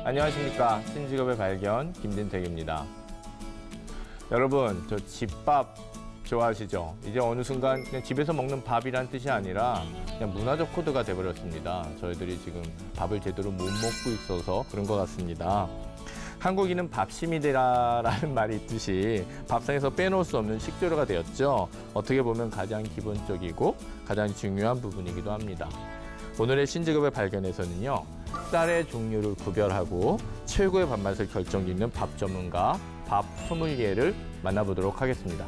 안녕하십니까. 신직업의 발견 김진택입니다. 여러분, 저 집밥 좋아하시죠? 이제 어느 순간 그냥 집에서 먹는 밥이란 뜻이 아니라 그냥 문화적 코드가 돼버렸습니다. 저희들이 지금 밥을 제대로 못 먹고 있어서 그런 것 같습니다. 한국인은 밥심이다라는 말이 있듯이 밥상에서 빼놓을 수 없는 식재료가 되었죠. 어떻게 보면 가장 기본적이고 가장 중요한 부분이기도 합니다. 오늘의 신직업의 발견에서는요, 쌀의 종류를 구별하고 최고의 밥맛을 결정짓는 밥 전문가, 밥 소믈리에를 만나보도록 하겠습니다.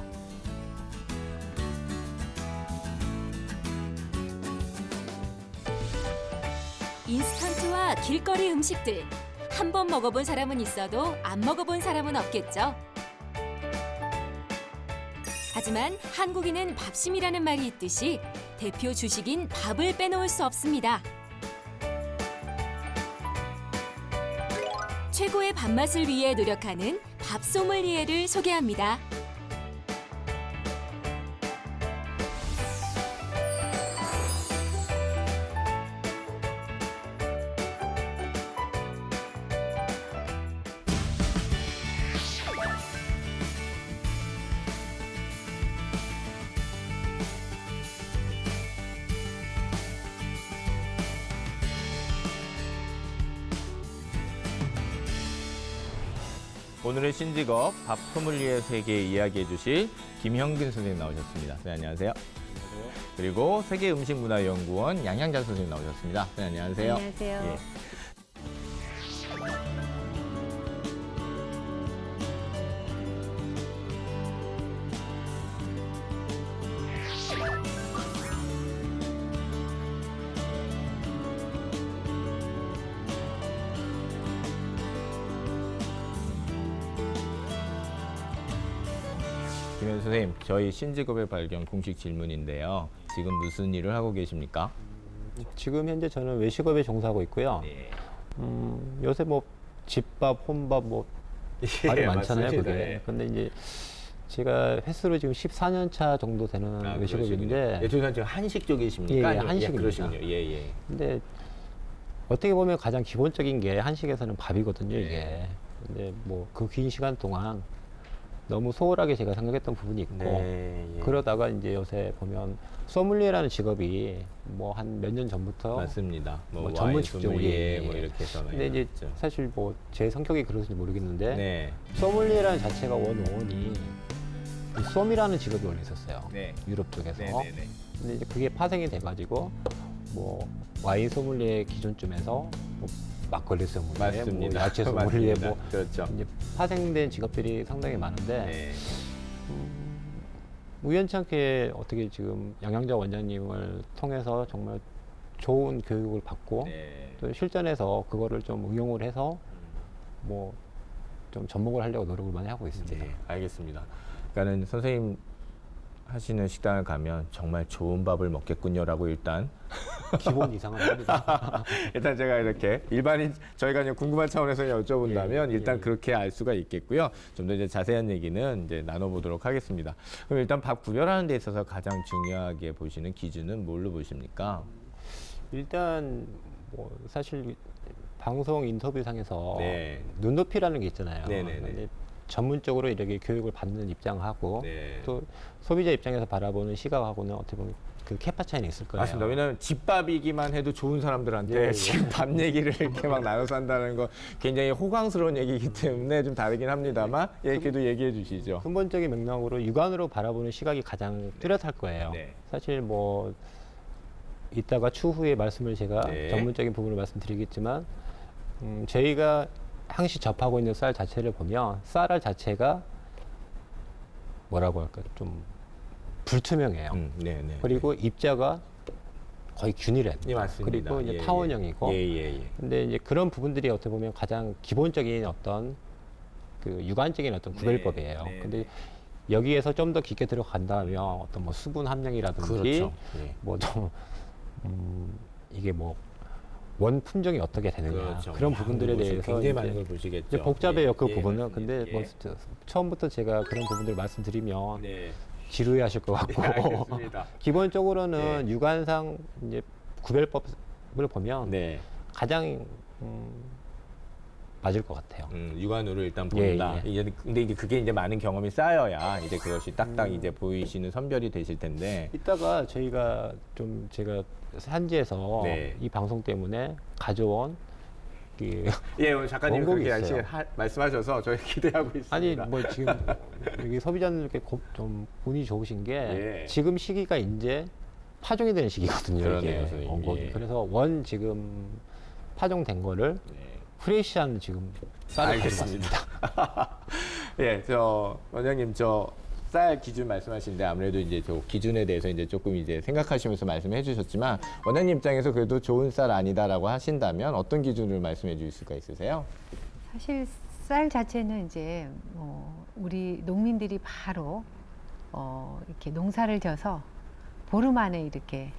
인스턴트와 길거리 음식들. 한 번 먹어본 사람은 있어도 안 먹어본 사람은 없겠죠. 하지만 한국인은 밥심이라는 말이 있듯이 대표 주식인 밥을 빼놓을 수 없습니다. 최고의 밥맛을 위해 노력하는 밥 소믈리에를 소개합니다. 오늘의 신직업, 밥 소믈리에 세계 이야기해 주실 김형근 선생님 나오셨습니다. 네, 안녕하세요. 안녕하세요. 그리고 세계음식문화연구원 양향자 선생님 나오셨습니다. 네, 안녕하세요. 안녕하세요. 예. 김현 선생님, 저희 신직업의 발견 공식 질문인데요. 지금 무슨 일을 하고 계십니까? 지금 현재 저는 외식업에 종사하고 있고요. 네. 요새 뭐 집밥, 혼밥 뭐 말이 많잖아요, 맞습니다. 그게. 예. 근데 이제 제가 횟수로 지금 14년 차 정도 되는 외식업인데, 예, 지금 한식 쪽이십니까? 예, 아니면- 한식입니다. 그러시군요. 예, 예. 근데 어떻게 보면 가장 기본적인 게 한식에서는 밥이거든요, 이게. 네. 근데 뭐 그 긴 시간 동안 너무 소홀하게 제가 생각했던 부분이 있고, 네, 예. 그러다가 이제 요새 보면 소믈리에라는 직업이 뭐 한 몇 년 전부터 맞습니다. 뭐 뭐 전문 와인 직종으로, 소믈리에 예. 뭐 이렇게 해서 많이 근데 이제 나왔죠. 사실 뭐 제 성격이 그런지 모르겠는데 네. 소믈리에라는 자체가 원이 이 솜이라는 직업이 원래 있었어요. 네. 유럽 쪽에서. 네, 네, 네. 근데 이제 그게 파생이 돼가지고 뭐 와인 소믈리에 기준쯤에서 뭐 막걸리 소믈리에, 뭐 맞습니다. 야채 소믈리에 맞습니다. 뭐 그렇죠. 이제 파생된 직업들이 상당히 많은데 네. 우연찮게 어떻게 지금 양양자 원장님을 통해서 정말 좋은 교육을 받고 네. 또 실전에서 그거를 좀 응용을 해서 뭐 좀 접목을 하려고 노력을 많이 하고 있습니다. 네, 알겠습니다. 그러니까는 선생님 하시는 식당을 가면 정말 좋은 밥을 먹겠군요라고 일단 기본 이상은 합니다. 일단 제가 이렇게 일반인 저희가 그냥 궁금한 차원에서 여쭤본다면 예, 일단 예. 그렇게 알 수가 있겠고요. 좀 더 이제 자세한 얘기는 이제 나눠보도록 하겠습니다. 그럼 일단 밥 구별하는 데 있어서 가장 중요하게 보시는 기준은 뭘로 보십니까? 일단 뭐 사실 방송 인터뷰상에서 네. 눈높이라는 게 있잖아요. 네네네. 근데 전문적으로 이렇게 교육을 받는 입장하고 네. 또 소비자 입장에서 바라보는 시각하고는 어떻게 보면 그 캐파 차이는 있을 거예요. 맞습니다. 왜냐하면 집밥이기만 해도 좋은 사람들한테 예, 예. 지금 밥 얘기를 이렇게 막 나눠서 한다는 건 굉장히 호강스러운 얘기이기 때문에 좀 다르긴 합니다만 예, 그래도 얘기해 주시죠. 근본적인 맥락으로 육안으로 바라보는 시각이 가장 뚜렷할 거예요. 네. 사실 뭐 이따가 추후에 말씀을 제가 네. 전문적인 부분을 말씀드리겠지만 저희가 항시 접하고 있는 쌀 자체를 보면 쌀알 자체가 뭐라고 할까 좀 불투명해요. 네네. 그리고 입자가 거의 균일해요. 예, 맞습니다. 그리고 이제 예, 타원형이고. 예. 근데 이제 그런 부분들이 어떻게 보면 가장 기본적인 어떤 그 육안적인 어떤 구별법이에요. 네, 근데 여기에서 좀 더 깊게 들어간다면 어떤 뭐 수분 함량이라든지 그렇죠. 예. 뭐 좀 이게 뭐 원 품종이 어떻게 되느냐 그렇죠. 그런 부분들에 보시면 대해서 굉장히 이제 많은 걸 보시겠죠. 이제 복잡해요 예, 그 예, 부분은. 맞습니다. 근데 뭐 예. 처음부터 제가 그런 부분들을 말씀드리면 네. 지루해하실 것 같고 예, 알겠습니다. 기본적으로는 네. 육안상 이제 구별법을 보면 네. 가장 맞을 것 같아요. 육안으로 일단 본다. 예. 이제 근데 이제 그게 이제 많은 경험이 쌓여야 이제 그것이 딱딱 이제 보이시는 선별이 되실 텐데. 이따가 저희가 좀 제가 산지에서 네. 이 방송 때문에 가져온 그 예, 오늘 작가님 원곡이 그렇게 있어요. 말씀하셔서 저희 기대하고 있습니다. 아니 뭐 지금 여기 소비자님께 좀 운이 좋으신 게 예. 지금 시기가 이제 파종이 되는 시기거든요. 그러네요, 이게 선생님. 원곡이. 예. 그래서 원 지금 파종된 거를 네. 프레시한 지금 쌀을 알겠습니다. 가져왔습니다. 예, 저 원장님 저 쌀 기준 말씀하시는데 아무래도 이제 저 기준에 대해서 이제 조금 이제 생각하시면서 말씀해 주셨지만 원장님 입장에서 그래도 좋은 쌀 아니다라고 하신다면 어떤 기준으로 말씀해 주실 수가 있으세요? 사실 쌀 자체는 이제 우리 농민들이 바로 이렇게 농사를 져서 보름 안에 이렇게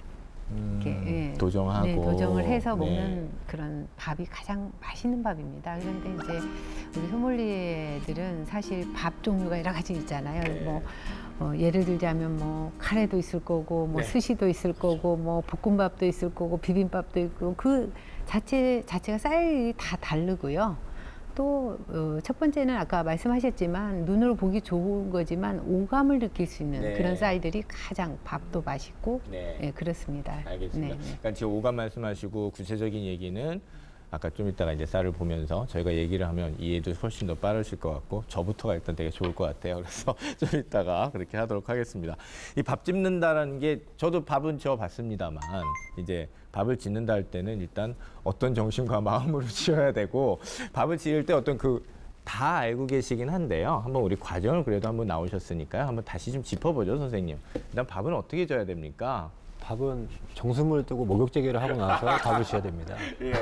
예, 도정하고 네, 도정을 해서 네. 먹는 그런 밥이 가장 맛있는 밥입니다. 그런데 이제 우리 소믈리에들은 사실 밥 종류가 여러 가지 있잖아요. 네. 뭐 예를 들자면 뭐 카레도 있을 거고 뭐 네. 스시도 있을 거고 뭐 볶음밥도 있을 거고 비빔밥도 있고 그 자체가 쌀이 다 다르고요. 또 첫 번째는 아까 말씀하셨지만 눈으로 보기 좋은 거지만 오감을 느낄 수 있는 네. 그런 쌀들이 가장 밥도 맛있고 네. 예, 그렇습니다. 알겠습니다. 네, 네. 그러니까 지금 오감 말씀하시고 구체적인 얘기는 아까 좀 이따가 이제 쌀을 보면서 저희가 얘기를 하면 이해도 훨씬 더 빠르실 것 같고 저부터가 일단 되게 좋을 것 같아요. 그래서 좀 이따가 그렇게 하도록 하겠습니다. 이 밥 짓는다라는 게 저도 밥은 지어 봤습니다만 이제 밥을 짓는다 할 때는 일단 어떤 정신과 마음으로 지어야 되고 밥을 지을 때 어떤 다 알고 계시긴 한데요. 한번 우리 과정을 그래도 한번 나오셨으니까요. 한번 다시 좀 짚어보죠, 선생님. 일단 밥은 어떻게 져야 됩니까? 밥은 정수물 뜨고 목욕제기를 하고 나서 밥을 지어야 됩니다. 예.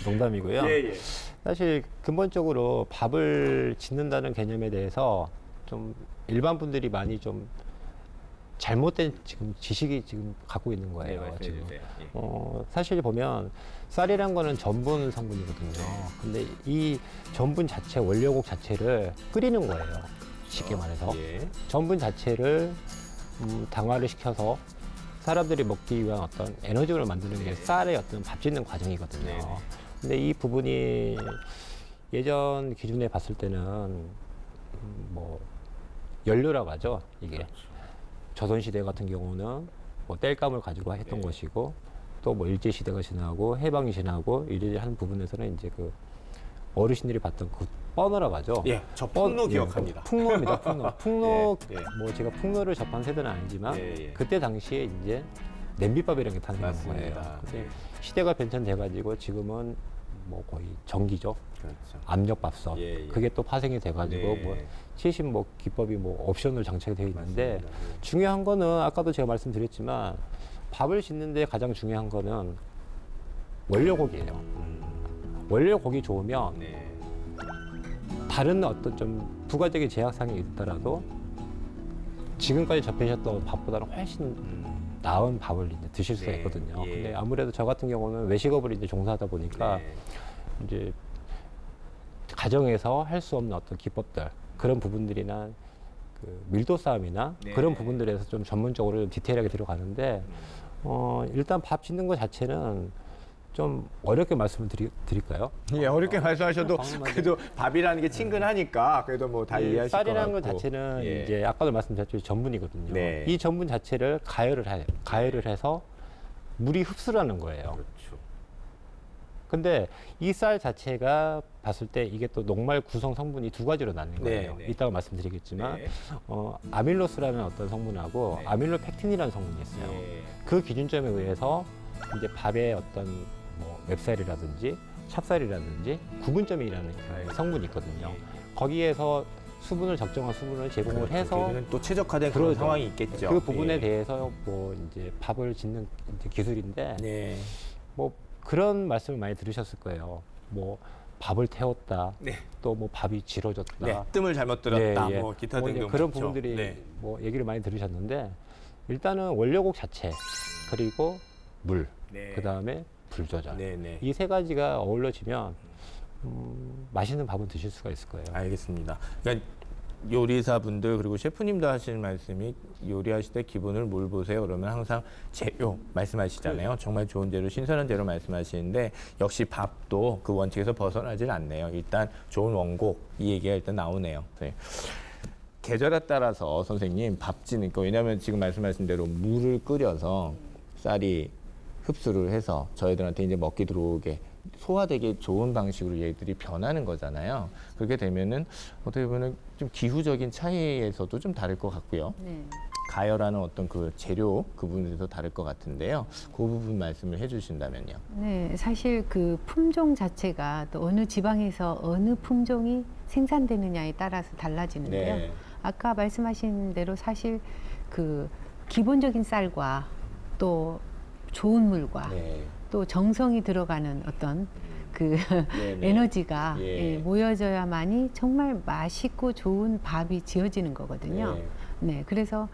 농담이고요. 예. 사실 근본적으로 밥을 짓는다는 개념에 대해서 좀 일반 분들이 많이 좀 잘못된 지금 지식이 지금 갖고 있는 거예요. 말씀해 지금. 주세요. 예. 사실 보면 쌀이란 거는 전분 성분이거든요. 근데 이 전분 자체 원료곡 자체를 끓이는 거예요. 쉽게 말해서 예. 전분 자체를 당화를 시켜서 사람들이 먹기 위한 어떤 에너지를 만드는 게 쌀의 어떤 밥 짓는 과정이거든요. 네네. 근데 이 부분이 예전 기준에 봤을 때는 뭐 연료라고 하죠. 이게 조선시대 같은 경우는 뭐 땔감을 가지고 했던 네. 것이고 또 뭐 일제시대가 지나고 해방이 지나고 이래 한 부분에서는 이제 그 어르신들이 봤던 그 버너라고 하죠. 예, 저 풍로 예, 기억합니다. 풍로입니다. 풍로. 예, 예. 뭐 제가 풍로를 접한 세대는 아니지만 예, 예. 그때 당시에 이제 냄비밥이라는 게 탄생한 맞습니다. 거예요. 근데 예. 시대가 변천돼가지고 지금은 뭐 거의 전기죠. 그렇죠. 압력밥솥. 예, 예. 그게 또 파생이 돼가지고 네. 뭐 70 뭐 기법이 뭐 옵션으로 장착이 되어 있는데 맞습니다. 예. 중요한 거는 아까도 제가 말씀드렸지만 밥을 짓는데 가장 중요한 거는 원료곡이에요. 원료곡이 좋으면 네. 다른 어떤 좀 부가적인 제약상이 있더라도 지금까지 접하셨던 밥보다는 훨씬 나은 밥을 이제 드실 수가 네, 있거든요. 예. 근데 아무래도 저 같은 경우는 외식업을 이제 종사하다 보니까 네. 이제 가정에서 할 수 없는 어떤 기법들 그런 부분들이나 그 밀도 싸움이나 네. 그런 부분들에서 좀 전문적으로 좀 디테일하게 들어가는데 일단 밥 짓는 것 자체는 좀 어렵게 말씀을 드릴까요? 예, 어렵게 말씀하셔도 방금 그래도 밥이라는 게 친근하니까 그래도 뭐 다 이해하실 것 같고. 쌀이라는 것 자체는 예. 이제 아까도 말씀드렸죠 전분이거든요. 네. 이 전분 자체를 가열을 해서 물이 흡수를 하는 거예요. 그렇죠. 근데 이 쌀 자체가 봤을 때 이게 또 녹말 구성 성분이 두 가지로 나뉘는 네, 거예요. 네. 이따가 말씀드리겠지만 네. 아밀로스라는 어떤 성분하고 네. 아밀로펙틴이라는 성분이 있어요. 예. 그 기준점에 의해서 이제 밥의 어떤 뭐 맵쌀이라든지 찹쌀이라든지 구분점이라는 그 성분이 있거든요. 예. 거기에서 수분을 적정한 수분을 제공을 해서 거기는 또 최적화된 그런 그러죠. 상황이 있겠죠. 그 부분에 예. 대해서 뭐 이제 밥을 짓는 이제 기술인데 네. 뭐 그런 말씀을 많이 들으셨을 거예요. 뭐 밥을 태웠다. 네. 또 뭐 밥이 질어졌다. 네. 뜸을 잘못 들었다. 예, 예. 뭐 기타 뭐 이제 등등 그런 많죠. 부분들이 네. 뭐 얘기를 많이 들으셨는데 일단은 원료곡 자체 그리고 물 네. 그다음에 불 조절 네, 네. 이 세 가지가 어우러지면 맛있는 밥은 드실 수가 있을 거예요. 알겠습니다. 그러니까 요리사분들 그리고 셰프님도 하시는 말씀이 요리하실 때 기본을 뭘 보세요? 그러면 항상 재료 말씀하시잖아요. 정말 좋은 재료, 신선한 재료 말씀하시는데 역시 밥도 그 원칙에서 벗어나질 않네요. 일단 좋은 원곡 이 얘기가 일단 나오네요. 네. 계절에 따라서 선생님 밥 짓는 거 왜냐하면 지금 말씀하신 대로 물을 끓여서 쌀이 흡수를 해서 저희들한테 이제 먹기 들어오게 소화되기 좋은 방식으로 얘들이 변하는 거잖아요. 그렇게 되면은 어떻게 보면 좀 기후적인 차이에서도 좀 다를 것 같고요. 네. 가열하는 어떤 그 재료 그 부분에서 다를 것 같은데요. 그 부분 말씀을 해주신다면요. 네, 사실 그 품종 자체가 또 어느 지방에서 어느 품종이 생산되느냐에 따라서 달라지는데요. 네. 아까 말씀하신 대로 사실 그 기본적인 쌀과 또 좋은 물과 네. 또 정성이 들어가는 어떤 그 네, 네. 에너지가 예. 예, 모여져야만이 정말 맛있고 좋은 밥이 지어지는 거거든요. 네. 네, 그래서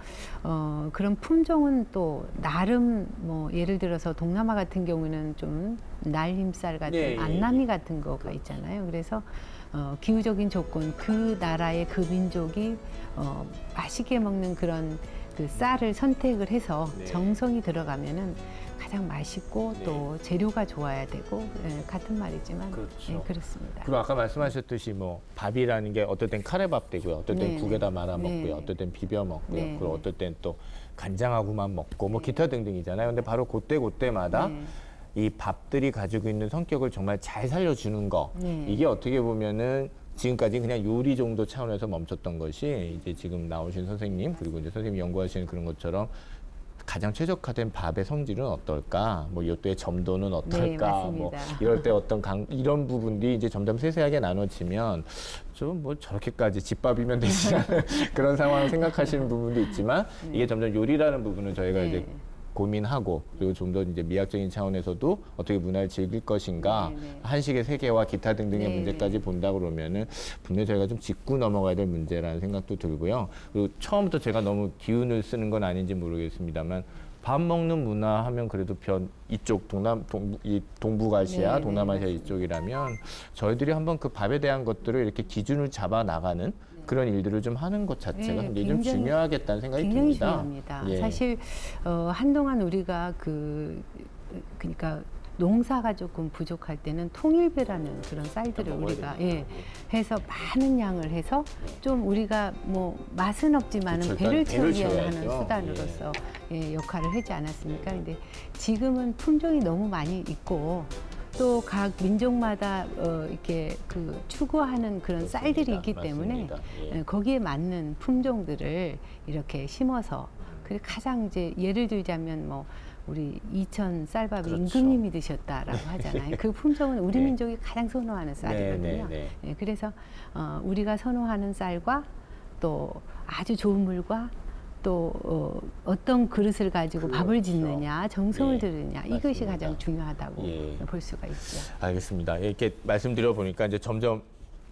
그런 품종은 또 나름 뭐 예를 들어서 동남아 같은 경우는 좀 날림쌀 같은 네, 예, 안남이 예. 같은 거가 있잖아요. 그래서 기후적인 조건 그 나라의 그 민족이 맛있게 먹는 그런 그 쌀을 선택을 해서 네. 정성이 들어가면은 가장 맛있고 네. 또 재료가 좋아야 되고 예, 같은 말이지만 그렇죠. 예, 그렇습니다. 그리고 아까 말씀하셨듯이 뭐 밥이라는 게 어떨 땐 카레밥 되고요. 어떨 땐 네, 국에다 말아 네. 먹고요. 어떨 땐 비벼 먹고요. 네, 그리고 네. 어떨 땐 또 간장하고만 먹고 뭐 기타 등등이잖아요. 근데 바로 그때마다 네. 이 밥들이 가지고 있는 성격을 정말 잘 살려주는 거. 네. 이게 어떻게 보면은 지금까지 그냥 요리 정도 차원에서 멈췄던 것이 이제 지금 나오신 선생님 그리고 이제 선생님이 연구하시는 그런 것처럼 가장 최적화된 밥의 성질은 어떨까? 뭐 이것도의 점도는 어떨까? 네, 뭐 맞습니다. 이럴 때 어떤 이런 부분들이 이제 점점 세세하게 나눠지면 좀 뭐 저렇게까지 집밥이면 되지 않은 그런 상황을 생각하시는 부분도 있지만 이게 점점 요리라는 부분은 저희가 네. 이제 고민하고 그리고 좀 더 이제 미학적인 차원에서도 어떻게 문화를 즐길 것인가 네, 네. 한식의 세계와 기타 등등의 네, 문제까지 네. 본다 그러면은 분명히 저희가 좀 짚고 넘어가야 될 문제라는 생각도 들고요. 그리고 처음부터 제가 너무 기운을 쓰는 건 아닌지 모르겠습니다만 밥 먹는 문화 하면 그래도 이쪽 동북아시아, 네, 네, 동남아시아 맞습니다. 이쪽이라면 저희들이 한번 그 밥에 대한 것들을 이렇게 기준을 잡아 나가는 그런 일들을 좀 하는 것 자체가 네, 굉장히 좀 굉장히- 중요하겠다는 생각이 굉장히 듭니다. 중요합니다. 예. 사실 한동안 우리가 그러니까 농사가 조금 부족할 때는 통일배라는 그런 쌀들을 먹어야 우리가 되니까. 해서 많은 양을 해서 좀 우리가 뭐 맛은 없지만은 그렇죠. 배를 일단 배를 채우게 하는 채워야죠. 수단으로서 역할을 하지 않았습니까? 근데 지금은 품종이 너무 많이 있고 또 각 민족마다 이렇게 그 추구하는 그런 쌀들이 있기 때문에 맞습니다. 예. 거기에 맞는 품종들을 이렇게 심어서 그리고 가장 이제 예를 들자면 뭐 우리 이천 쌀밥이 그렇죠. 임금님이 드셨다라고 하잖아요. 그 품종은 우리 네. 민족이 가장 선호하는 쌀이거든요. 네, 네. 예, 그래서 우리가 선호하는 쌀과 또 아주 좋은 물과 또 어떤 그릇을 가지고 밥을 그렇죠. 짓느냐, 정성을 예, 들이느냐 이것이 맞습니다. 가장 중요하다고 예. 볼 수가 있죠. 알겠습니다. 이렇게 말씀드려 보니까 이제 점점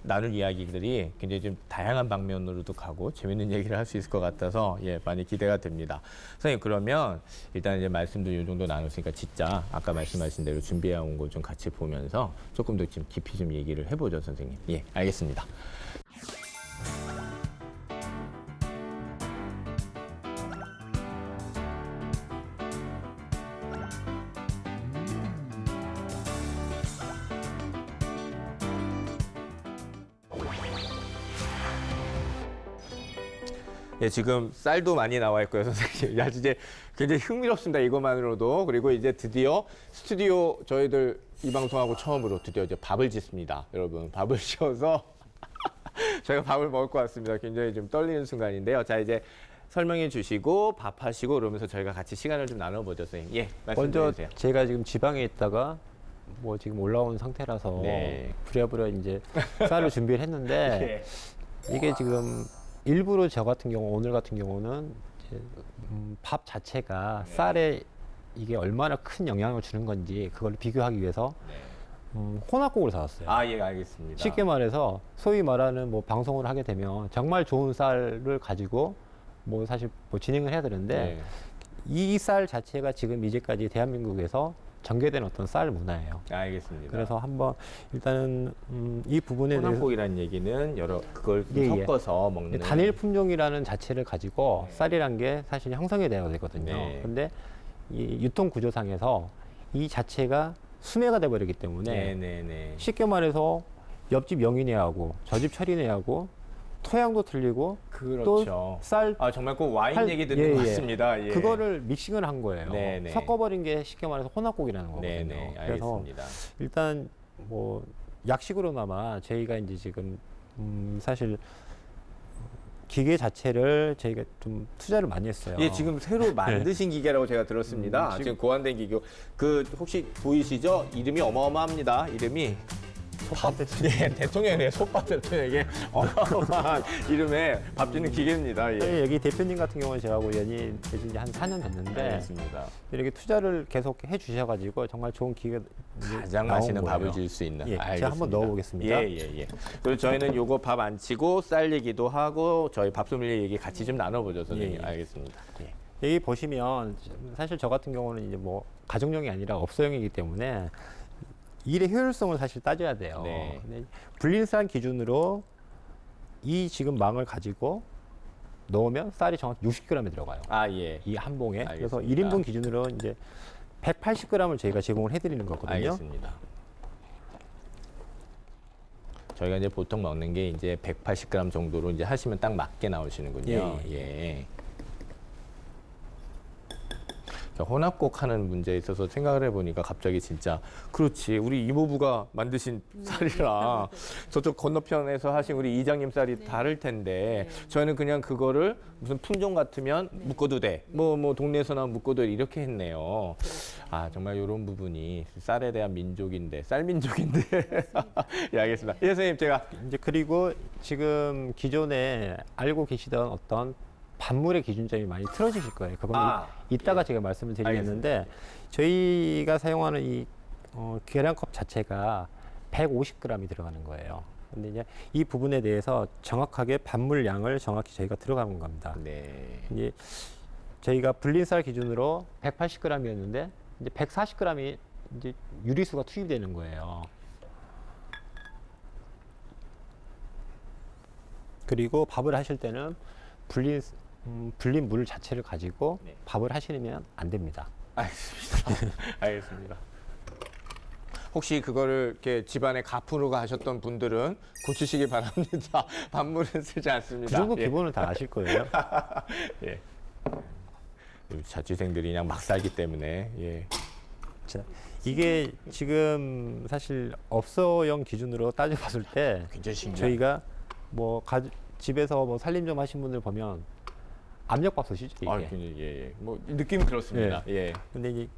나눌 이야기들이 굉장히 좀 다양한 방면으로도 가고 재밌는 얘기를 할 수 있을 것 같아서 많이 기대가 됩니다. 선생님 그러면 일단 이제 말씀도 이 정도 나눴으니까 진짜 아까 말씀하신 대로 준비해 온 거 좀 같이 보면서 조금 더 좀 깊이 좀 얘기를 해보죠, 선생님. 예, 알겠습니다. 예, 지금 쌀도 많이 나와 있고요, 선생님. 야, 이제 굉장히 흥미롭습니다, 이것만으로도. 그리고 이제 드디어 스튜디오 저희들 이 방송하고 처음으로 드디어 이제 밥을 짓습니다. 여러분, 밥을 지어서 저희가 밥을 먹을 것 같습니다. 굉장히 좀 떨리는 순간인데요. 자, 이제 설명해 주시고 밥하시고 그러면서 저희가 같이 시간을 좀 나눠보죠, 선생님. 예, 말씀해 먼저 주세요. 제가 지금 지방에 있다가 뭐 지금 올라온 상태라서 네. 부랴부랴 이제 쌀을 준비를 했는데 이게 지금 일부러 저 같은 경우 오늘 같은 경우는 이제 밥 자체가 쌀에 이게 얼마나 큰 영향을 주는 건지 그걸 비교하기 위해서 혼합국을 사왔어요. 아, 예, 알겠습니다. 쉽게 말해서 소위 말하는 뭐 방송을 하게 되면 정말 좋은 쌀을 가지고 뭐 사실 뭐 진행을 해야 되는데 네. 이 쌀 자체가 지금 이제까지 대한민국에서 전개된 어떤 쌀 문화예요. 알겠습니다. 그래서 한번 일단은 이 부분에 대해서 혼합곡이라는 얘기는 여러 그걸 좀 예, 예. 섞어서 먹는 단일 품종이라는 자체를 가지고 쌀이란 게 사실 형성이 되어야 되거든요. 네. 근데 이 유통 구조상에서 이 자체가 수매가 돼 버리기 때문에 네네네. 쉽게 말해서 옆집 영인애하고 저집 철인애하고 토양도 틀리고 그렇죠. 쌀 아 정말 꼭 와인 할- 얘기 듣는 예, 것 예. 같습니다. 예. 그거를 믹싱을 한 거예요. 네네. 섞어버린 게 쉽게 말해서 혼합곡이라는 거거든요. 네네. 그래서 알겠습니다. 일단 뭐 약식으로나마 저희가 이제 지금 사실 기계 자체를 저희가 좀 투자를 많이 했어요. 예, 지금 새로 만드신 기계라고 제가 들었습니다. 지금 고안된 기계. 그 혹시 보이시죠? 이름이 어마어마합니다. 이름이 솥밥 예, 대통령의 솥밥 대통령에게 어마어마한 이름의 밥 짓는 기계입니다. 예. 저희 여기 대표님 같은 경우는 저하고 연이 되신 지 한 4년 됐는데 알겠습니다. 이렇게 투자를 계속 해 주셔가지고 정말 좋은 기계 가장 맛있는 밥을 지을 수 있는. 예, 제가 알겠습니다. 한번 넣어보겠습니다. 예. 그리고 저희는 요거 밥 안 치고 쌀 얘기도 하고 저희 밥 소믈리에 얘기 같이 좀 나눠보죠, 선생님. 예, 예. 알겠습니다. 예. 여기 보시면 사실 저 같은 경우는 이제 뭐 가정용이 아니라 업소용이기 때문에 일의 효율성을 사실 따져야 돼요. 네. 근데 불린쌀 기준으로 이 지금 망을 가지고 넣으면 쌀이 정확히 60g이 들어가요. 아, 예. 이 한 봉에. 그래서 알겠습니다. 1인분 기준으로 이제 180g을 저희가 제공을 해드리는 거거든요. 알겠습니다. 저희가 이제 보통 먹는 게 이제 180g 정도로 이제 하시면 딱 맞게 나오시는군요. 예. 혼합곡 하는 문제에 있어서 생각을 해보니까 갑자기 진짜 그렇지 우리 이모부가 만드신 쌀이랑 저쪽 건너편에서 하신 우리 이장님 쌀이 다를 텐데 저희는 그냥 그거를 무슨 품종 같으면 묶어도 돼 뭐 동네에서 나온 묶어도 돼 이렇게 했네요. 아 정말 이런 부분이 쌀에 대한 민족인데 쌀 민족인데 예 알겠습니다. 예 선생님 제가 이제 그리고 지금 기존에 알고 계시던 어떤 반물의 기준점이 많이 틀어지실 거예요. 그건 이따가 제가 말씀을 드리겠는데 저희가 사용하는 이 계량컵 자체가 150g이 들어가는 거예요. 근데 이제 이 부분에 대해서 정확하게 반물 양을 정확히 저희가 들어가는 겁니다. 네. 이제 저희가 불린쌀 기준으로 180g이었는데 이제 140g이 이제 유리수가 투입되는 거예요. 그리고 밥을 하실 때는 불린 물 자체를 가지고 네. 밥을 하시면 안 됩니다. 알겠습니다. 알겠습니다. 혹시 그거를 이렇게 집안에 가풍으로 하셨던 분들은 고치시기 바랍니다. 반물은 쓰지 않습니다. 그 정도 예. 기본은 다 아실 거예요. 예. 자취생들이 그냥 막 살기 때문에 예. 자, 이게 지금 사실 업소용 기준으로 따져봤을 때 굉장히 신기해요. 저희가 뭐 집에서 뭐 살림 좀 하신 분들 보면 압력밥솥이죠 이게. 아, 예. 뭐 느낌 그렇습니다. 예. 근데 이제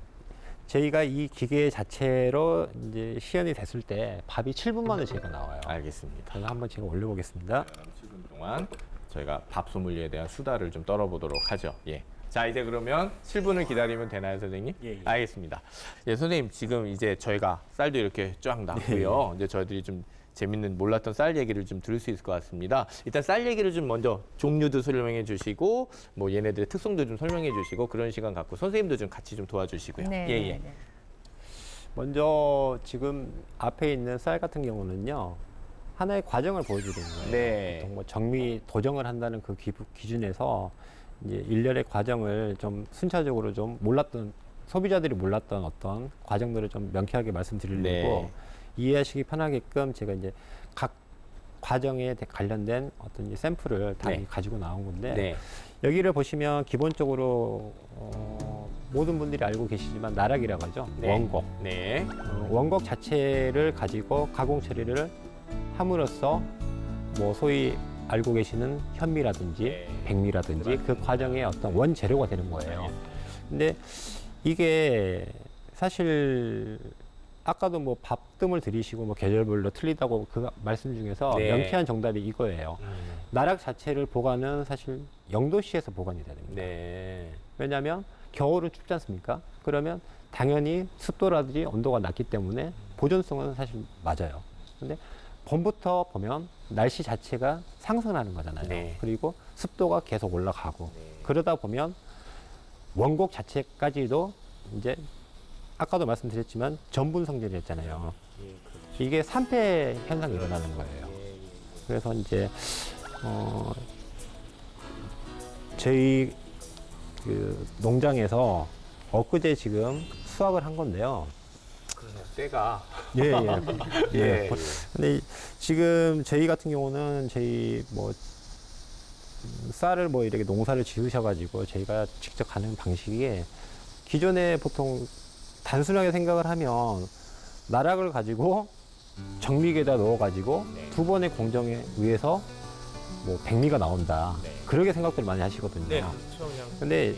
저희가 이 기계 자체로 이제 시연이 됐을 때 밥이 7분 만에 제가 나와요. 알겠습니다. 그래서 한번 제가 올려보겠습니다. 7분 동안 저희가 밥 소믈리에 대한 수다를 좀 떨어보도록 하죠. 예. 자, 이제 그러면 7분을 기다리면 되나요, 선생님? 예. 알겠습니다. 예, 선생님, 지금 이제 저희가 쌀도 이렇게 쫙 났고요. 이제 저희들이 좀 재밌는 몰랐던 쌀 얘기를 좀 들을 수 있을 것 같습니다. 일단 쌀 얘기를 좀 먼저 종류도 설명해 주시고, 뭐 얘네들의 특성도 좀 설명해 주시고, 그런 시간 갖고 선생님도 좀 같이 좀 도와주시고요. 예. 먼저 지금 앞에 있는 쌀 같은 경우는요. 하나의 과정을 보여주는 거예요. 네. 보통 뭐 정미 도정을 한다는 그 기준에서 이제 일련의 과정을 좀 순차적으로 좀 몰랐던 소비자들이 몰랐던 어떤 과정들을 좀 명쾌하게 말씀드리려고 네. 이해하시기 편하게끔 제가 이제 각 과정에 관련된 어떤 이제 샘플을 다 네. 가지고 나온 건데 네. 여기를 보시면 기본적으로 모든 분들이 알고 계시지만 나락이라고 하죠. 네. 원곡. 네. 원곡 자체를 가지고 가공 처리를 함으로써 뭐 소위 알고 계시는 현미라든지 네. 백미라든지 그 과정의 어떤 원재료가 되는 거예요. 근데 이게 사실 아까도 뭐 밥뜸을 들이시고 뭐 계절별로 틀리다고 그 말씀 중에서 네. 명쾌한 정답이 이거예요. 나락 자체를 보관은 사실 0도씨에서 보관이 돼야 됩니다. 네. 왜냐하면 겨울은 춥지 않습니까? 그러면 당연히 습도라든지 온도가 낮기 때문에 보존성은 사실 맞아요. 근데 봄부터 보면 날씨 자체가 상승하는 거잖아요. 네. 그리고 습도가 계속 올라가고 네. 그러다 보면 원곡 자체까지도 이제 아까도 말씀드렸지만 전분 성질이었잖아요. 이게 산패 현상이 일어나는 거예요. 그래서 이제 저희 그 농장에서 엊그제 지금 수확을 한 건데요. 때가 예, 예. 예, 예. 예. 근데 지금 저희 같은 경우는 저희 뭐 쌀을 뭐 이렇게 농사를 지으셔가지고 저희가 직접 가는 방식이 기존에 보통 단순하게 생각을 하면 나락을 가지고 정미기에다 넣어가지고 두 번의 공정에 의해서 뭐 백미가 나온다. 네. 그렇게 생각들을 많이 하시거든요. 그렇죠. 근데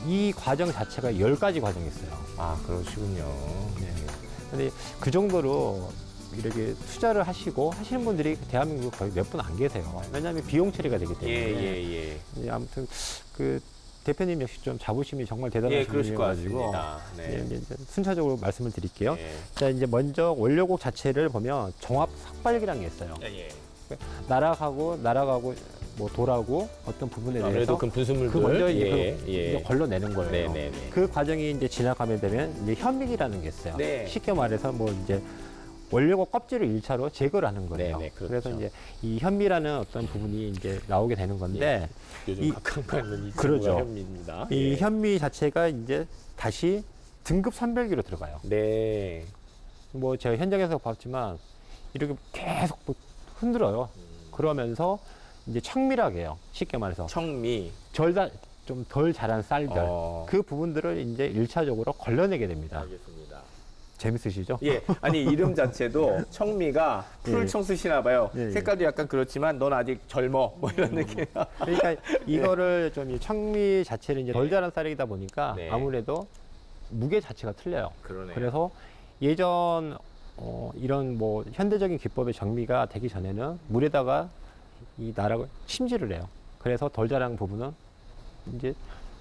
이 과정 자체가 10가지 과정이 있어요. 아, 그러시군요. 네. 근데 그 정도로 이렇게 투자를 하시고 하시는 분들이 대한민국에 거의 몇 분 안 계세요. 왜냐하면 비용 처리가 되기 때문에. 예. 예, 아무튼 그 대표님 역시 좀 자부심이 정말 예, 대단하신 그러실 것 분이어가지고 같습니다. 네. 예, 이제 순차적으로 말씀을 드릴게요. 예. 자, 이제 먼저 원료곡 자체를 보면 정합 삭발기라는 게 있어요. 예. 나락하고 뭐 돌하고 어떤 부분에 대해서 아무래도 그 분수물들 그 먼저 예. 이제 걸러내는 거예요. 네네네. 그 과정이 이제 지나가면 되면 이제 현믹이라는 게 있어요. 네. 쉽게 말해서 뭐 이제 원료곡 껍질을 1차로 제거를 하는 거예요. 네네, 그렇죠. 그래서 이제 이 현미라는 어떤 부분이 이제 나오게 되는 건데 요즘 이- 각광받는 이 그러죠. 친구가 현미입니다. 이 예. 현미 자체가 이제 다시 등급 선별기로 들어가요. 네. 뭐 제가 현장에서 봤지만 이렇게 계속 뭐 흔들어요. 그러면서 이제 청밀하게 해요. 쉽게 말해서 청미. 좀 덜 자란 쌀들 어. 그 부분들을 이제 1차적으로 걸러내게 됩니다. 알겠습니다. 재밌으시죠? 예, 아니 이름 자체도 청미가 풀을 예. 청 쓰시나 봐요. 예, 예. 색깔도 약간 그렇지만 넌 아직 젊어. 뭐 이런 느낌. 그러니까 이거를 좀 이 청미 자체를 이제 덜 자란 쌀이다 보니까 네. 아무래도 무게 자체가 틀려요. 그러네요. 그래서 예전 이런 뭐 현대적인 기법의 정미가 되기 전에는 물에다가 이 나락을 침지를 해요. 그래서 덜 자란 부분은 이제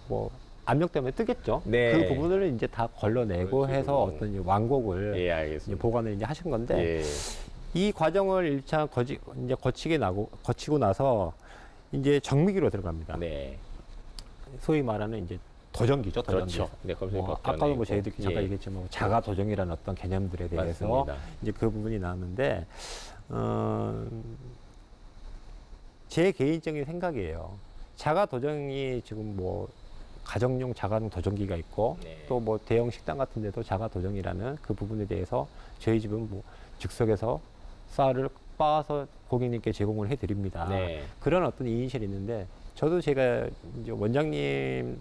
뭐 압력 때문에 뜨겠죠. 네. 그 부분을 이제 다 걸러내고 그렇죠. 해서 어떤 이제 완곡을 예, 이제 알겠습니다. 보관을 이제 하신 건데 예. 이 과정을 1차 이제 거치고 나서 이제 정미기로 들어갑니다. 네. 소위 말하는 이제 도전기죠. 도전기. 그렇죠. 네, 검색이 뭐 벗겨내고. 아까도 뭐 저희들이 잠깐 예. 얘기했지만 자가 도정이라는 어떤 개념들에 대해서 맞습니다. 이제 그 부분이 나왔는데 제 개인적인 생각이에요. 자가 도정이 지금 뭐 가정용 자가용 도전기가 있고 네. 또 뭐 대형 식당 같은 데도 자가 도정이라는 그 부분에 대해서 저희 집은 뭐 즉석에서 쌀을 빻아서 고객님께 제공을 해 드립니다. 네. 그런 어떤 인식이 있는데 저도 제가 이제 원장님한테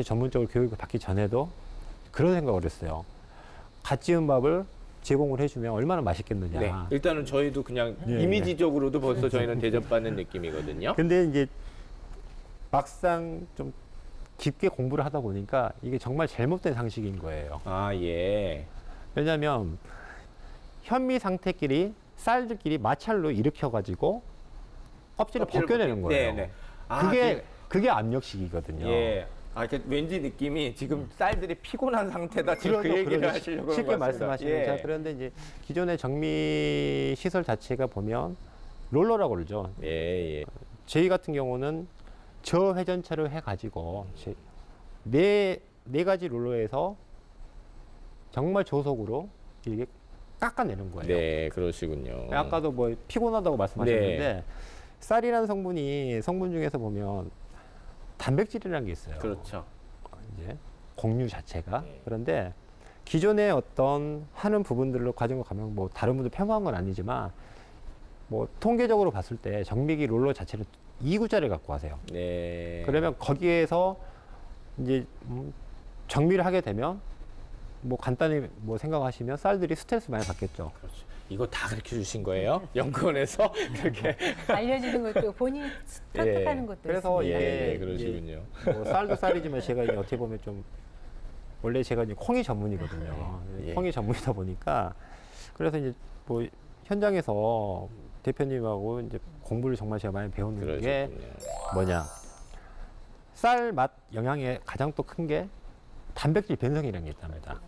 전문적으로 교육을 받기 전에도 그런 생각을 했어요. 갓 지은 밥을 제공을 해주면 얼마나 맛있겠느냐. 네. 일단은 저희도 그냥 예. 이미지적으로도 벌써 저희는 대접받는 느낌이거든요. 근데 이제 막상 좀 깊게 공부를 하다 보니까 이게 정말 잘못된 상식인 거예요. 아, 예. 왜냐하면 현미 상태끼리 쌀들끼리 마찰로 일으켜가지고 껍질을 벗겨내는 거예요. 네, 네. 아, 그게 압력식이거든요. 예. 아, 왠지 느낌이 지금 쌀들이 피곤한 상태다. 지금 그 얘기를 하시려고 쉽게 그런 것 같습니다. 말씀하시면 예. 자, 그런데 이제 기존의 정미 시설 자체가 보면 롤러라고 그러죠. 예, 예. 저희 같은 경우는 저회전차를 해가지고 네 가지 롤러에서 정말 저속으로 이게 깎아내는 거예요. 네, 그러시군요. 아까도 뭐 피곤하다고 말씀하셨는데 네. 쌀이라는 성분 중에서 보면 단백질이라는 게 있어요. 그렇죠. 이제 곡류 자체가 네. 그런데 기존의 어떤 하는 부분들로 과정을 가면 뭐 다른 분들 폄하한 건 아니지만 뭐 통계적으로 봤을 때 정미기 롤러 자체를 2구짜리를 갖고 가세요. 네. 그러면 거기에서 이제 정미를 하게 되면 뭐 간단히 뭐 생각하시면 쌀들이 스트레스 많이 받겠죠. 그렇죠. 이거 다 가르쳐 주신 거예요? 연구원에서 그렇게. 알려주는 것도 본인이 터득하는 것도 그래서 있습니다. 이게 예, 그러시군요. 뭐 쌀도 쌀이지만 제가 이제 어떻게 보면 좀 원래 제가 이제 콩이 전문이거든요. 예. 콩이 전문이다 보니까 그래서 이제 뭐 현장에서 대표님하고 이제 공부를 정말 제가 많이 배우는 게 그러시군요. 뭐냐 쌀 맛 영향에 가장 또 큰 게 단백질 변성이라는 게 있답니다.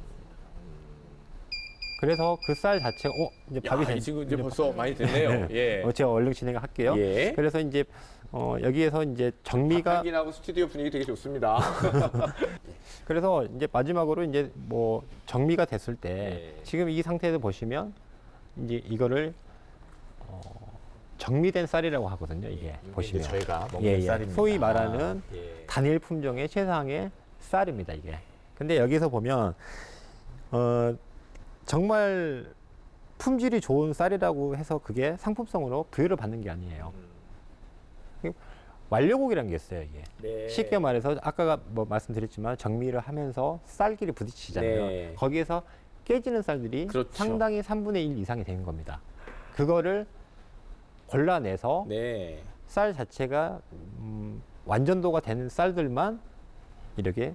그래서 그 쌀 자체가 이제 밥이 야, 이 친구 이제 벌써 많이 됐네요. 예. 제가 얼른 진행을 할게요. 예. 그래서 이제 여기에서 이제 정미가 확인하고 스튜디오 분위기 되게 좋습니다. 그래서 이제 마지막으로 이제 뭐 정미가 됐을 때 네. 지금 이 상태에서 보시면 이제 이거를 정미된 쌀이라고 하거든요. 이게 보시면 저희가 먹는 예, 예. 쌀입니다. 소위 말하는 예. 단일 품종의 최상의 쌀입니다. 이게. 근데 여기서 보면 정말 품질이 좋은 쌀이라고 해서 그게 상품성으로 부여를 받는 게 아니에요. 완료곡이라는 게 있어요. 이게. 네. 쉽게 말해서 아까 뭐 말씀드렸지만 정미를 하면서 쌀끼리 부딪히잖아요. 네. 거기에서 깨지는 쌀들이 그렇죠. 상당히 3분의 1 이상이 되는 겁니다. 그거를 골라내서 네. 쌀 자체가 완전도가 되는 쌀들만 이렇게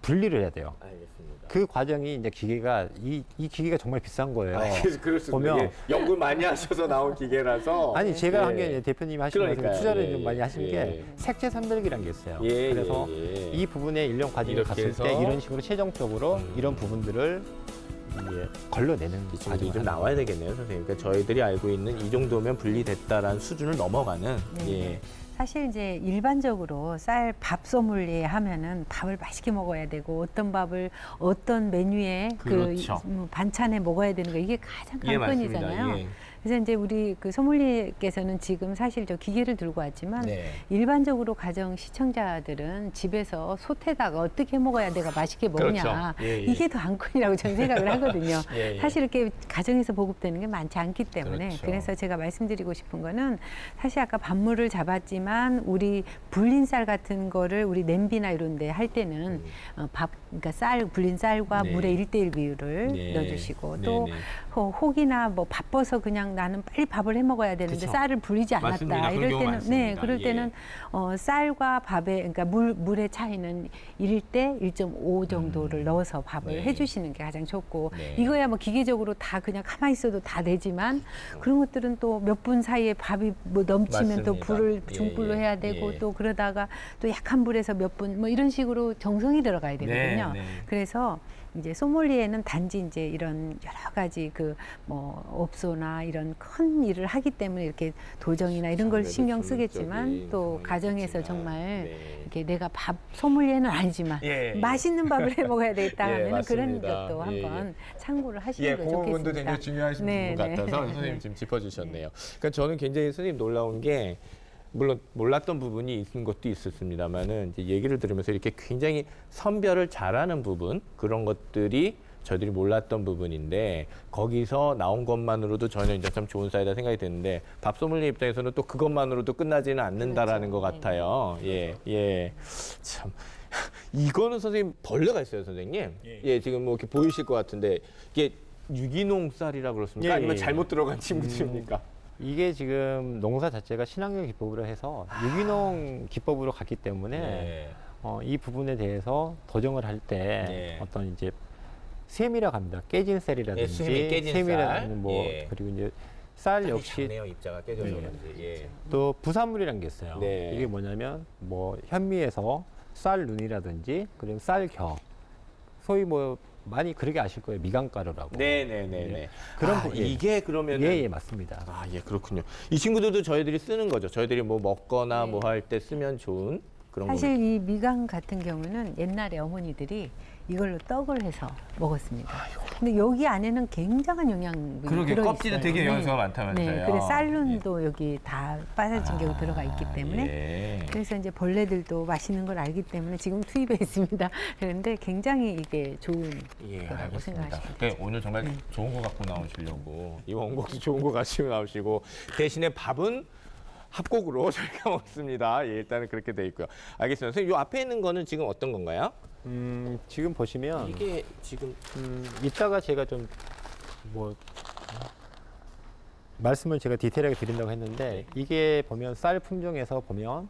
분리를 해야 돼요. 알겠습니다. 그 과정이 이제 기계가 이 기계가 정말 비싼 거예요. 그럴 수 보면- 있는 연구 많이 하셔서 나온 기계라서. 아니 제가 한 예. 게 대표님이 하신 말씀 그러니까요. 투자를 예, 좀 많이 예, 하신 예. 게 색채 선별기라는 게 있어요. 예, 그래서 예, 예. 이 부분에 일련 과정이 이렇게 갔을 해서 때 이런 식으로 최종적으로 이런 부분들을 이제 걸러내는 이 친구들이 과정을 좀 하는 나와야 되겠네요, 선생님. 그러니까 저희들이 알고 있는 이 정도면 분리됐다라는 수준을 넘어가는. 예. 사실 이제 일반적으로 쌀 밥 소믈리에 하면은 밥을 맛있게 먹어야 되고 어떤 밥을 어떤 메뉴에 그렇죠. 반찬에 먹어야 되는 거 이게 가장 예, 맞습니다. 관건이잖아요. 예. 그래서 이제 우리 그 소믈리에께서는 지금 사실 저 기계를 들고 왔지만 네. 일반적으로 가정 시청자들은 집에서 솥에다가 어떻게 먹어야 내가 맛있게 먹냐 그렇죠. 예, 예. 이게 더 안건이라고 저는 생각을 하거든요. 예, 예. 사실 이렇게 가정에서 보급되는 게 많지 않기 때문에 그렇죠. 그래서 제가 말씀드리고 싶은 거는 사실 아까 밥물을 잡았지만 우리 불린 쌀 같은 거를 우리 냄비나 이런 데 할 때는 그러니까 쌀 불린 쌀과 네. 물의 1:1 비율을 네. 넣어주시고 네, 또 네. 혹이나 뭐 바빠서 그냥 나는 빨리 밥을 해 먹어야 되는데 그쵸. 쌀을 불리지 않았다. 맞습니다. 그런 이럴 경우 때는 많습니다. 그럴 예. 때는 쌀과 밥의 그러니까 물의 차이는 1대 1.5 정도를 넣어서 밥을 네. 해주시는 게 가장 좋고 네. 이거야 뭐 기계적으로 다 그냥 가만히 있어도 다 되지만 그런 것들은 또 몇 분 사이에 밥이 뭐 넘치면 또 맞습니다. 불을 예, 중불로 예. 해야 되고 예. 또 그러다가 또 약한 불에서 몇 분 뭐 이런 식으로 정성이 들어가야 되거든요. 네, 네. 그래서 이제 소믈리에는 단지 이제 이런 여러 가지 그 뭐 업소나 이런 큰 일을 하기 때문에 이렇게 도정이나 이런 걸 아무래도 신경 전문적인 쓰겠지만 또 경험이 가정에서 있겠지만, 정말 네. 이렇게 내가 밥 소믈리에는 아니지만 예, 예. 맛있는 밥을 해 먹어야 되겠다 예, 하면 그런 맞습니다. 것도 예, 한번 참고를 하시는 예, 게 그 부분도 좋겠습니다. 굉장히 중요하신 네, 부분 네. 같아서 선생님 지금 짚어주셨네요. 그러니까 저는 굉장히 선생님 놀라운 게 물론 몰랐던 부분이 있는 것도 있었습니다만은 이제 얘기를 들으면서 이렇게 굉장히 선별을 잘하는 부분 그런 것들이 저희들이 몰랐던 부분인데 거기서 나온 것만으로도 전혀 이제 참 좋은 쌀이다 생각이 드는데 밥 소믈리에 입장에서는 또 그것만으로도 끝나지는 않는다라는 것 같아요. 예, 예, 참. 이거는 선생님 벌레가 있어요, 선생님. 예, 지금 뭐 이렇게 보이실 것 같은데 이게 유기농 쌀이라 그렇습니까? 예, 아니면 예. 잘못 들어간 친구들입니까? 이게 지금 농사 자체가 친환경 기법으로 해서 유기농 기법으로 갔기 때문에 네. 이 부분에 대해서 도정을 할 때 네. 어떤 이제 셈이라고 합니다. 깨진 쌀이라든지 예, 수심이 깨진 셈이라든지 쌀. 뭐 예. 그리고 이제 쌀 역시 작네요, 입자가 깨져서 예. 그런지. 예. 또 부산물이라는 게 있어요. 네. 이게 뭐냐면 뭐 현미에서 쌀 눈이라든지 그리고 쌀겨 소위 뭐 많이 그렇게 아실 거예요. 미간가루라고. 네네네네. 그런 아, 부- 예. 이게 그러면 예, 예, 맞습니다. 아, 예, 그렇군요. 이 친구들도 저희들이 쓰는 거죠. 저희들이 뭐 먹거나 뭐 할 때 쓰면 좋은 그런 거. 사실 이 미강 같은 경우는 옛날에 어머니들이 이걸로 떡을 해서 먹었습니다. 근데 여기 안에는 굉장한 영양분이 그러게, 들어있어요. 껍질에 되게 영양소가 많다면서요. 네, 그래서 쌀룬도 여기 다 빠져진 게 들어가 있기 때문에 예. 그래서 이제 벌레들도 맛있는 걸 알기 때문에 지금 투입해 있습니다. 그런데 굉장히 이게 좋은 예, 거라고 알겠습니다. 생각하시면 네, 오늘 정말 좋은 거 갖고 나오시려고 이 원곡도 좋은 거 가지고 나오시고 대신에 밥은 합곡으로 저희가 먹습니다. 예, 일단은 그렇게 돼 있고요. 알겠습니다. 선생님, 이 앞에 있는 거는 지금 어떤 건가요? 지금 보시면 이게 지금 이따가 제가 좀 뭐 말씀을 제가 디테일하게 드린다고 했는데 이게 보면 쌀 품종에서 보면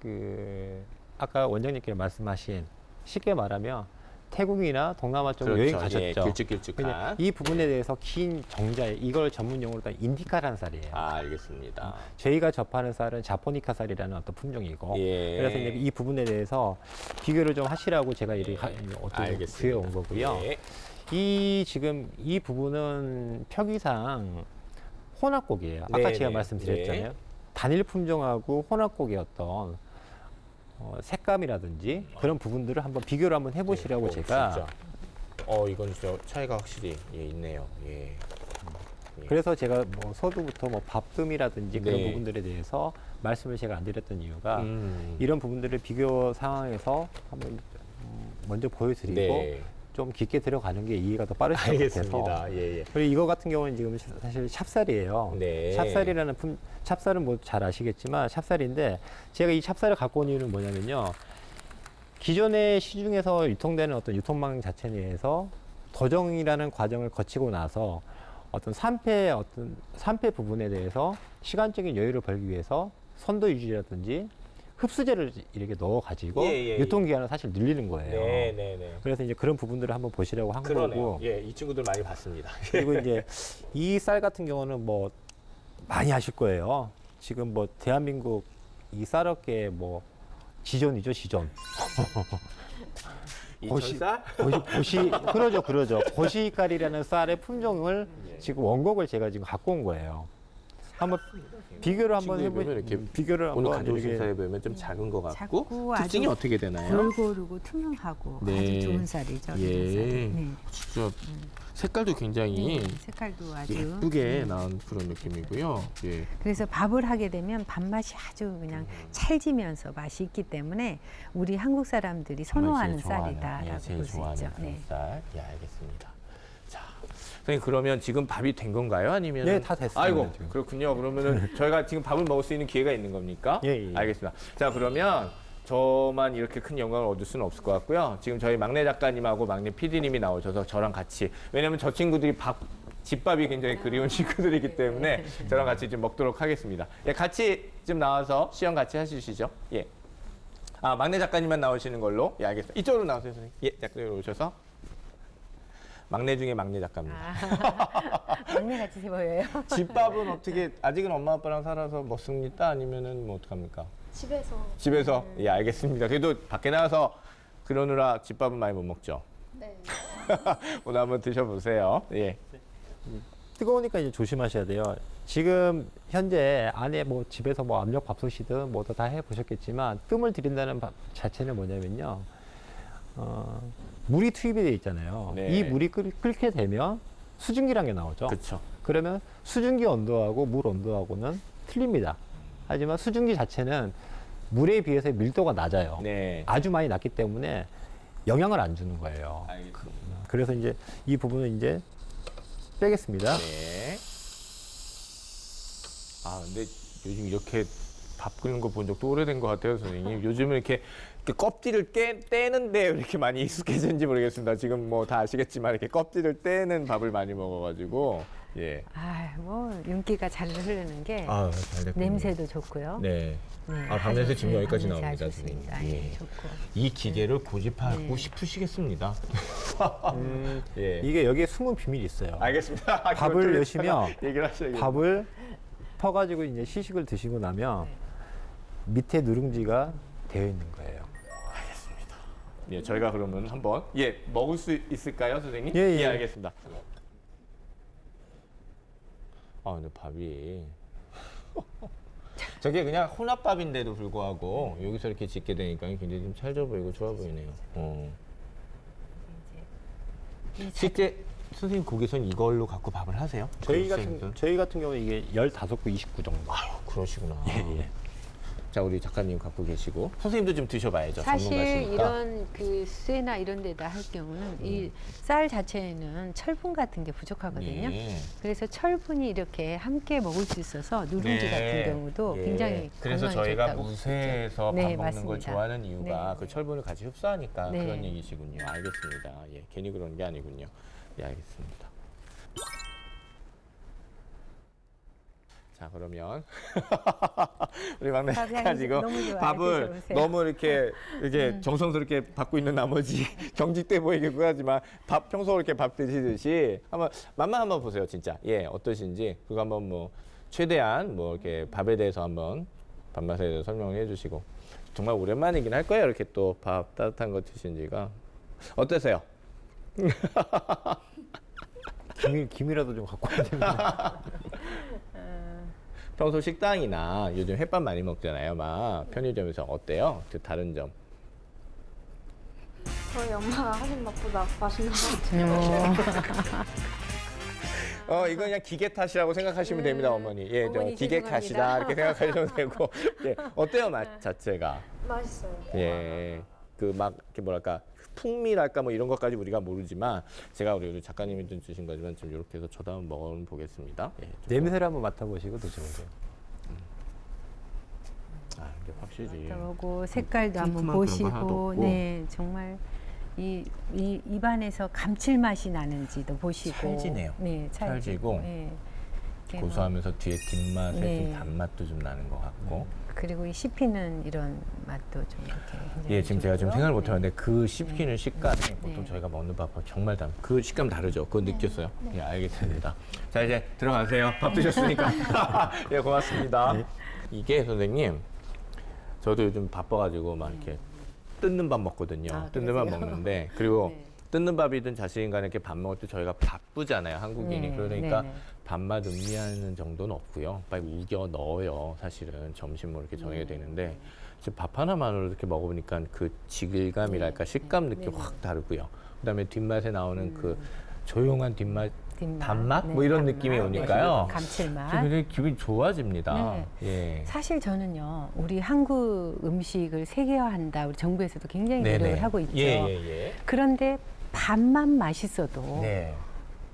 그 아까 원장님께 말씀하신 쉽게 말하면 태국이나 동남아 쪽으로 여행 가셨죠. 예, 길쭉길쭉한. 그냥 이 부분에 대해서 긴 정자에 이걸 전문 용어로 다 인디카라는 쌀이에요. 아, 알겠습니다. 저희가 접하는 쌀은 자포니카 쌀이라는 어떤 품종이고 예. 그래서 이제 이 부분에 대해서 비교를 좀 하시라고 제가 이렇게 어떻게 알겠습니다. 구해온 거고요. 예. 이 지금 이 부분은 표기상 혼합곡이에요. 아까 네, 제가 네, 말씀드렸잖아요. 네. 단일 품종하고 혼합곡의 어떤 색감이라든지 그런 부분들을 한번 비교를 한번 해보시라고 제가 진짜. 이건 진짜 차이가 확실히 있네요. 예. 그래서 제가 뭐 서두부터 뭐 밥뜸이라든지 그런 네. 부분들에 대해서 말씀을 제가 안 드렸던 이유가 이런 부분들을 비교 상황에서 한번 먼저 보여드리고 네. 좀 깊게 들어가는 게 이해가 더 빠르실 것 같아서 알겠습니다. 예. 그리고 이거 같은 경우는 지금 사실 찹쌀이에요. 네. 찹쌀이라는 찹쌀은 뭐 잘 아시겠지만 찹쌀인데 제가 이 찹쌀을 갖고 온 이유는 뭐냐면요. 기존의 시중에서 유통되는 어떤 유통망 자체 내에서 도정이라는 과정을 거치고 나서 어떤 산패 부분에 대해서 시간적인 여유를 벌기 위해서 선도 유지라든지 흡수제를 이렇게 넣어 가지고 유통기한을 사실 늘리는 거예요. 네. 그래서 이제 그런 부분들을 한번 보시라고 한 거고. 예, 이 친구들 많이 봤습니다. 그리고 이제 이 쌀 같은 경우는 뭐 많이 아실 거예요. 지금 뭐 대한민국 이 쌀업계 뭐 지존이죠, 지존. 이천쌀? 그러죠. 고시깔이라는 쌀의 품종을 지금 원곡을 제가 지금 갖고 온 거예요. 한번 비교를 한번 해보면 이렇게 비교를 오늘 한번 가져오신 이렇게 쌀에 보면 좀 작은 것 같고 작고 특징이 아주 어떻게 되나요? 골고루고 투명하고 네. 아주 좋은 쌀이죠. 예. 이런 쌀이. 네. 진짜 색깔도 굉장히 색깔도 아주 예쁘게 나온 그런 느낌이고요. 예. 그래서 밥을 하게 되면 밥맛이 아주 그냥 찰지면서 맛이 있기 때문에 우리 한국 사람들이 선호하는 쌀이다라고 제일 볼 수 좋아하는 있죠. 그런 쌀. 예, 알겠습니다. 자, 선생님 그러면 지금 밥이 된 건가요? 아니면? 네, 다 됐습니다, 아이고, 지금. 그렇군요. 그러면은 저희가 지금 밥을 먹을 수 있는 기회가 있는 겁니까? 예. 알겠습니다. 자, 그러면 저만 이렇게 큰 영광을 얻을 수는 없을 것 같고요. 지금 저희 막내 작가님하고 막내 PD님이 나오셔서 저랑 같이, 왜냐면 저 친구들이 집밥이 굉장히 그리운 친구들이기 때문에 저랑 같이 좀 먹도록 하겠습니다. 예, 같이 좀 나와서 시연 같이 하시죠. 예. 막내 작가님만 나오시는 걸로. 예, 알겠습니다. 이쪽으로 나오세요, 선생님. 예, 작가님 오셔서. 막내 중에 막내 작가입니다. 막내 같이 보여요. 집밥은 어떻게, 아직은 엄마 아빠랑 살아서 먹습니까? 아니면은 뭐 어떡합니까? 집에서? 예, 알겠습니다. 그래도 밖에 나가서 그러느라 집밥은 많이 못 먹죠? 네. 오늘 한번 드셔보세요. 예. 뜨거우니까 이제 조심하셔야 돼요. 지금 현재 안에 뭐 집에서 뭐 압력 밥솥이든 뭐도 다 해보셨겠지만 뜸을 들인다는 자체는 뭐냐면요. 물이 투입이 돼 있잖아요. 네. 이 물이 끓게 되면 수증기라는 게 나오죠. 그렇죠. 그러면 수증기 온도하고 물 온도하고는 틀립니다. 하지만 수증기 자체는 물에 비해서 밀도가 낮아요. 네. 아주 많이 낮기 때문에 영향을 안 주는 거예요. 알겠습니다. 그래서 이제 이 부분은 이제 빼겠습니다. 네. 근데 요즘 이렇게 밥 끓는 거 본 적도 오래된 것 같아요, 선생님. 요즘은 이렇게 껍질을 떼는데 이렇게 많이 익숙해졌는지 모르겠습니다. 지금 뭐 다 아시겠지만 이렇게 껍질을 떼는 밥을 많이 먹어가지고, 예. 뭐 윤기가 잘 흐르는 게 잘 됐군요. 냄새도 좋고요. 네. 네, 밤냄새 아주, 지금 여기까지 밤냄새 나옵니다, 아주 좋습니다. 선생님. 예, 예. 좋고. 이 기계를 고집하고 네. 싶으시겠습니다. 예. 이게 여기에 숨은 비밀이 있어요. 알겠습니다. 밥을 그걸 좀 여시면 이따가 얘기를 하셔야겠네요. 밥을 퍼가지고 이제 시식을 드시고 나면 밑에 누룽지가 되어 있는 거예요. 예, 저희가 그러면 한번 먹을 수 있을까요, 선생님? 예. 알겠습니다. 근데 밥이 저게 그냥 혼합밥인데도 불구하고 여기서 이렇게 짓게 되니까 굉장히 좀 찰져 보이고 좋아 보이네요. 실제 선생님 거기선 이걸로 갖고 밥을 하세요? 저희 학생들? 같은 경우는 이게 15구, 29 정도. 그러시구나. 예. 자, 우리 작가님 갖고 계시고 선생님도 좀 드셔봐야죠. 사실 전문가시니까. 이런 그 쇠나 이런 데다 할 경우는 이 쌀 자체에는 철분 같은 게 부족하거든요. 네. 그래서 철분이 이렇게 함께 먹을 수 있어서 누룽지 네. 같은 경우도 예. 굉장히 그래서 건강에 저희가 좋다고 무쇠에서 네, 밥 먹는 걸 맞습니다. 좋아하는 이유가 네. 그 철분을 같이 흡수하니까 네. 그런 얘기시군요. 알겠습니다. 예, 괜히 그런 게 아니군요. 예, 알겠습니다. 자, 그러면 우리 막내 밥이 작가 지금 너무 좋아요. 밥을 드셔보세요. 너무 이렇게 정성스럽게 받고 있는 나머지 경직돼 보이기도 하지만 평소 이렇게 밥 드시듯이 한번 맛만 한번 보세요, 진짜. 예, 어떠신지 그거 한번 뭐 최대한 뭐 이렇게 밥에 대해서 한번 밥맛에 대해서 설명을 해주시고 정말 오랜만이긴 할 거예요. 이렇게 또 밥 따뜻한 거 드신 지가 어떠세요? 김이라도 좀 갖고 와야 됩니다. 평소 식당이나 요즘 햇밥 많이 먹잖아요. 막 편의점에서 어때요? 그 다른 점. 저희 엄마가 하신 맛보다 맛있는 것 같아요. 이건 그냥 기계 탓이라고 생각하시면 됩니다, 어머니. 예, 저 어머니 기계 죄송합니다. 탓이다 이렇게 생각하시면 되고. 예, 어때요, 맛 자체가? 맛있어요. 예, 그 막 이렇게 뭐랄까 풍미랄까 뭐 이런 것까지 우리가 모르지만 제가 우리 작가님이 좀 주신 거지만 좀 이렇게 해서 저도 한번 먹어보겠습니다. 예, 조금. 냄새를 한번 맡아보시고 드셔보세요. 아, 이게 확실히. 그리고 색깔도 한번 쿰쿰한 그런 거 하나도 보시고, 없고. 네, 정말 이 입안에서 감칠맛이 나는지도 보시고, 찰지네요. 네, 찰지고. 네. 이렇게 고소하면서 뒤에 뒷맛에 네. 좀 단맛도 좀 나는 것 같고. 그리고 이 씹히는 이런 맛도 좀 이렇게. 굉장히 예, 지금 제가 좀 좋고요. 생각을 못해봤는데 그 씹히는 식감이 네. 보통 저희가 먹는 밥하고 정말 그 식감 다르죠? 그거 느꼈어요? 예, 알겠습니다. 자, 이제 들어가세요. 밥 드셨으니까. 예, 고맙습니다. 이게 선생님, 저도 요즘 바빠가지고 막 이렇게 뜯는 밥 먹거든요. 아, 뜯는 밥 그러세요? 먹는데 그리고 네. 뜯는 밥이든 자식인 간에 이렇게 밥 먹을 때 저희가 바쁘잖아요, 한국인이. 네, 그러니까 네네. 밥맛 음미하는 정도는 없고요. 빨리 우겨 넣어요. 사실은 점심 뭐 이렇게 정해야 되는데 지금 밥 하나만으로 이렇게 먹어보니까 그 질감이랄까 식감 느낌 확 다르고요. 그다음에 뒷맛에 나오는 그 조용한 뒷맛, 단맛 뭐 이런 단맛, 느낌이 네, 오니까요. 감칠맛. 좀 굉장히 기분이 좋아집니다. 네. 예. 사실 저는요, 우리 한국 음식을 세계화한다, 우리 정부에서도 굉장히 네네. 노력을 하고 있죠. 예. 그런데 밥만 맛있어도 네.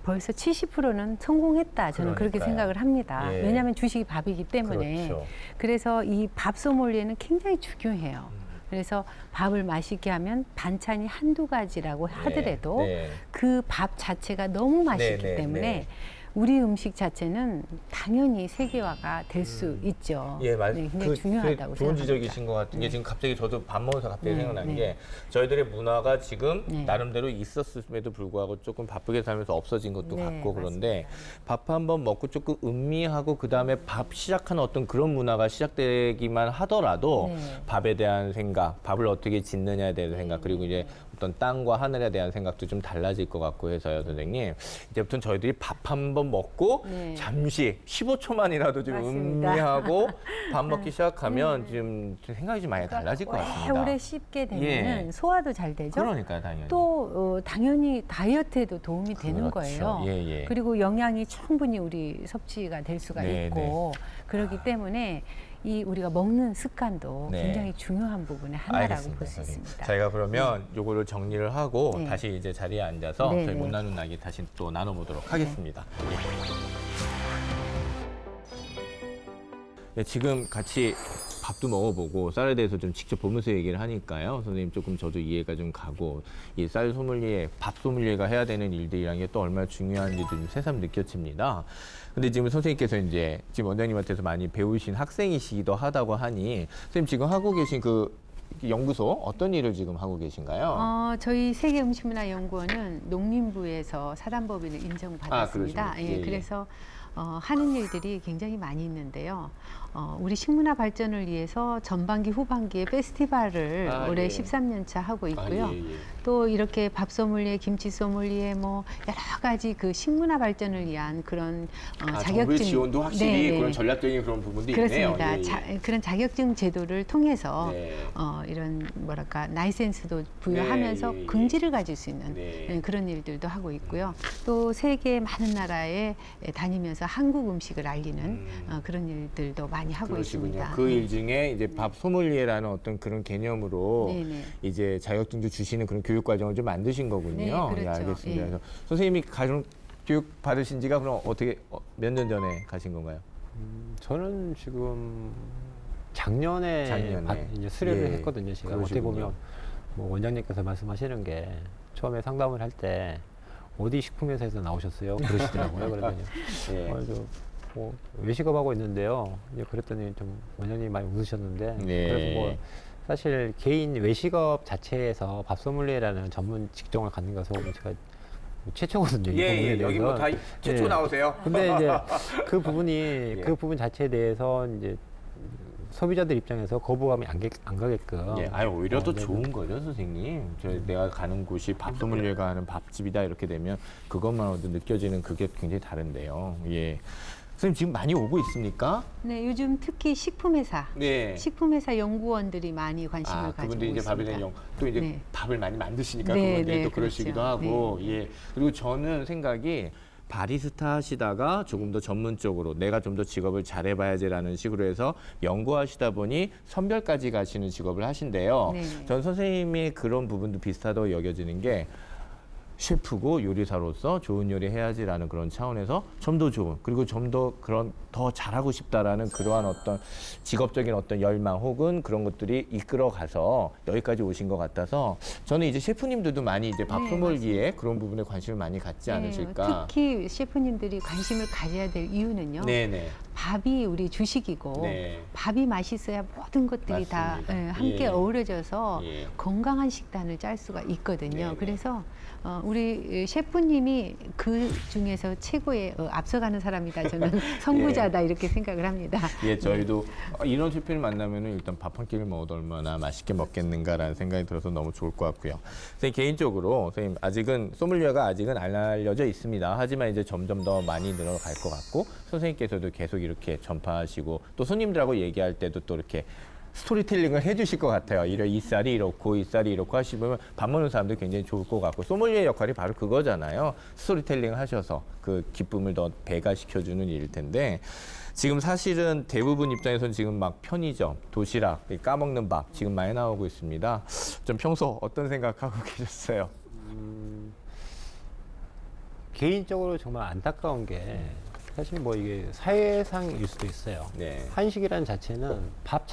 벌써 70%는 성공했다. 저는 그렇게 그러니까요. 생각을 합니다. 예. 왜냐하면 주식이 밥이기 때문에. 그렇죠. 그래서 이 밥 소믈리에는 굉장히 중요해요. 그래서 밥을 맛있게 하면 반찬이 한두 가지라고 하더라도 네. 그 밥 자체가 너무 맛있기 네, 네, 때문에 네. 우리 음식 자체는 당연히 세계화가 될 수 있죠. 예, 맞아요. 네, 굉장히 중요하다고 좋은 생각합니다. 지적이신 것 같은 게 지금 갑자기 저도 밥 먹으면서 갑자기 네, 생각나는 네. 게 저희들의 문화가 지금 네. 나름대로 있었음에도 불구하고 조금 바쁘게 살면서 없어진 것도 네, 같고 그런데 맞습니다. 밥 한 번 먹고 조금 음미하고 그 다음에 밥 시작하는 어떤 그런 문화가 시작되기만 하더라도 네. 밥에 대한 생각, 밥을 어떻게 짓느냐에 대한 생각 그리고 이제 어떤 땅과 하늘에 대한 생각도 좀 달라질 것 같고 해서요, 선생님. 이제부터는 저희들이 밥 한 번 먹고 네. 잠시 15초만이라도 좀 맞습니다. 음미하고 밥 먹기 시작하면 좀 생각이 좀 많이 달라질 것 같습니다. 오래 씹게 되면 예. 소화도 잘 되죠. 그러니까요, 당연히. 또 당연히 다이어트에도 도움이 되는 그렇죠. 거예요. 예. 그리고 영양이 충분히 우리 섭취가 될 수가 네, 있고 그렇기 때문에 이 우리가 먹는 습관도 네. 굉장히 중요한 부분의 하나라고 알겠습니다, 볼 수 선생님. 있습니다. 저희가 그러면 요거를 정리를 하고 네. 다시 이제 자리에 앉아서 네, 저희 네. 못 나눈 이야기 다시 또 나눠보도록 하겠습니다. 네, 지금 같이 밥도 먹어보고 쌀에 대해서 좀 직접 보면서 얘기를 하니까요. 선생님 조금 저도 이해가 좀 가고 이 쌀 소믈리에, 밥 소믈리에가 해야 되는 일들이란 게 또 얼마나 중요한지도 좀 새삼 느껴집니다. 근데 지금 선생님께서 이제 지금 원장님한테서 많이 배우신 학생이시기도 하다고 하니 선생님 지금 하고 계신 그 연구소 어떤 일을 지금 하고 계신가요? 저희 세계음식문화연구원은 농림부에서 사단법인을 인정받았습니다. 그러시군요. 예, 예. 그래서 하는 일들이 굉장히 많이 있는데요. 우리 식문화 발전을 위해서 전반기, 후반기에 페스티벌을 올해 예. 13년 차 하고 있고요. 예. 또 이렇게 밥 소믈리에, 김치 소믈리에 뭐 여러 가지 그 식문화 발전을 위한 그런 정부의 자격증 지원도 확실히 네, 네. 그런 전략적인 그런 부분도 그렇습니다. 있네요. 예, 예. 그런 자격증 제도를 통해서 네. 이런 뭐랄까 라이센스도 부여하면서 네, 예, 예. 긍지를 가질 수 있는 네. 그런 일들도 하고 있고요. 또 세계 많은 나라에 다니면서 한국 음식을 알리는 그런 일들도 많이 하고 그러시군요. 있습니다. 그 일 중에 이제 밥 소믈리에라는 어떤 그런 개념으로 네네. 이제 자격증도 주시는 그런 교육 과정을 좀 만드신 거군요. 네, 그렇죠. 예, 알겠습니다. 예. 그래서 선생님이 가정 교육 받으신 지가 그럼 어떻게 몇 년 전에 가신 건가요? 저는 지금 작년에 이제 수료를 예. 했거든요. 제가 어떻게 그러시군요. 보면 뭐 원장님께서 말씀하시는 게 처음에 상담을 할 때 어디 식품회사에서 나오셨어요? 그러시더라고요. 그러더니 예. 뭐 외식업하고 있는데요. 이제 그랬더니 좀 원장님이 많이 웃으셨는데 네. 그래서 뭐 사실 개인 외식업 자체에서 밥 소믈리에라는 전문 직종을 갖는 것은 제가 최초거든요. 이 부분에 예, 여기 뭐 다 대해서는. 최초 예. 나오세요. 근데 이제 그 부분이 그 부분 자체에 대해서 이제 소비자들 입장에서 거부감이 안 가게끔. 예, 아니 오히려 더 네, 좋은 거죠, 선생님. 내가 가는 곳이 밥 소믈리에가 하는 밥집이다 이렇게 되면 그것만으로도 느껴지는 그게 굉장히 다른데요. 예. 선생님 지금 많이 오고 있습니까? 네, 요즘 특히 식품회사, 네. 식품회사 연구원들이 많이 관심을 가지고 그분들이 이제 있습니다. 바빌레 또 이제 네. 밥을 많이 만드시니까 네, 그분들이 네, 또 그러시기도 그렇죠. 하고 예. 그리고 저는 생각이 바리스타 하시다가 조금 더 전문적으로 내가 좀 더 직업을 잘해봐야지라는 식으로 해서 연구하시다 보니 선별까지 가시는 직업을 하신대요. 네. 전 선생님이 그런 부분도 비슷하다고 여겨지는 게 셰프고 요리사로서 좋은 요리 해야지라는 그런 차원에서 좀 더 좋은 그리고 좀 더 그런 더 잘하고 싶다라는 그러한 어떤 직업적인 어떤 열망 혹은 그런 것들이 이끌어 가서 여기까지 오신 것 같아서 저는 이제 셰프님들도 많이 이제 밥 네, 소믈리에 그런 부분에 관심을 많이 갖지 않으실까. 특히 셰프님들이 관심을 가져야 될 이유는요. 네네. 밥이 우리 주식이고 네. 밥이 맛있어야 모든 것들이 다 맞습니다. 함께 예. 어우러져서 예. 건강한 식단을 짤 수가 있거든요. 네네. 그래서 우리 셰프님이 그 중에서 최고의 앞서가는 사람이다. 저는 선구자다 이렇게 생각을 합니다. 예, 저희도 이런 셰프를 만나면은 일단 밥 한 끼를 먹어도 얼마나 맛있게 먹겠는가라는 생각이 들어서 너무 좋을 것 같고요. 선생님 개인적으로 선생님 아직은 소믈리에가 아직은 안 알려져 있습니다. 하지만 이제 점점 더 많이 늘어갈 것 같고 선생님께서도 계속 이렇게 전파하시고 또 손님들하고 얘기할 때도 또 이렇게 스토리텔링을 해주실 것 같아요. 이 쌀이 이렇고 이 쌀이 이렇고 하시면 밥 먹는 사람도 굉장히 좋을 것 같고 소믈리에 역할이 바로 그거잖아요. 스토리텔링 하셔서 그 기쁨을 더 배가시켜주는 일일 텐데 지금 사실은 대부분 입장에서는 지금 막 편의점, 도시락, 까먹는 밥 지금 많이 나오고 있습니다. 좀 평소 어떤 생각하고 계셨어요? 개인적으로 정말 안타까운 게 사실 뭐 이게 사회상일 수도 있어요. 네. 한식이라는 자체는 밥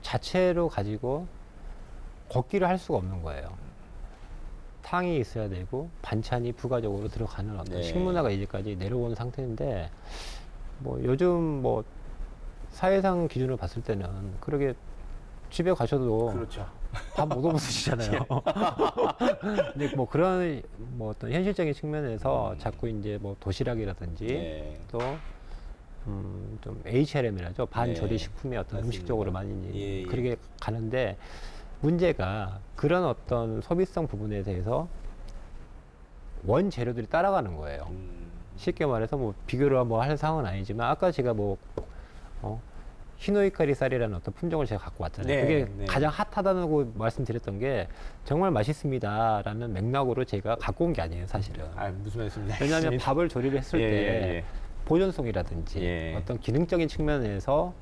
자체로 가지고 걷기를 할 수가 없는 거예요. 탕이 있어야 되고 반찬이 부가적으로 들어가는 어떤 네. 식문화가 이제까지 내려온 상태인데 뭐 요즘 뭐 사회상 기준으로 봤을 때는 그러게 집에 가셔도 그렇죠. 밥 못 먹으시잖아요. 근데 뭐 그런 뭐 어떤 현실적인 측면에서 자꾸 이제 뭐 도시락이라든지 네. 또 좀 HRM이라죠. 반조리 네. 식품의 어떤 맞습니다. 음식 쪽으로 많이 예, 예. 그렇게 가는데 문제가 그런 어떤 소비성 부분에 대해서 원재료들이 따라가는 거예요. 쉽게 말해서 뭐 비교를 뭐 할 상황은 아니지만 아까 제가 뭐 히노이카리 쌀이라는 어떤 품종을 제가 갖고 왔잖아요. 네, 그게 네. 가장 핫하다고 말씀드렸던 게 정말 맛있습니다라는 맥락으로 제가 갖고 온 게 아니에요, 사실은. 무슨 말씀인지 왜냐하면 알겠습니다. 밥을 조리를 했을 예, 때 예. 보존성이라든지 예. 어떤 기능적인 측면에서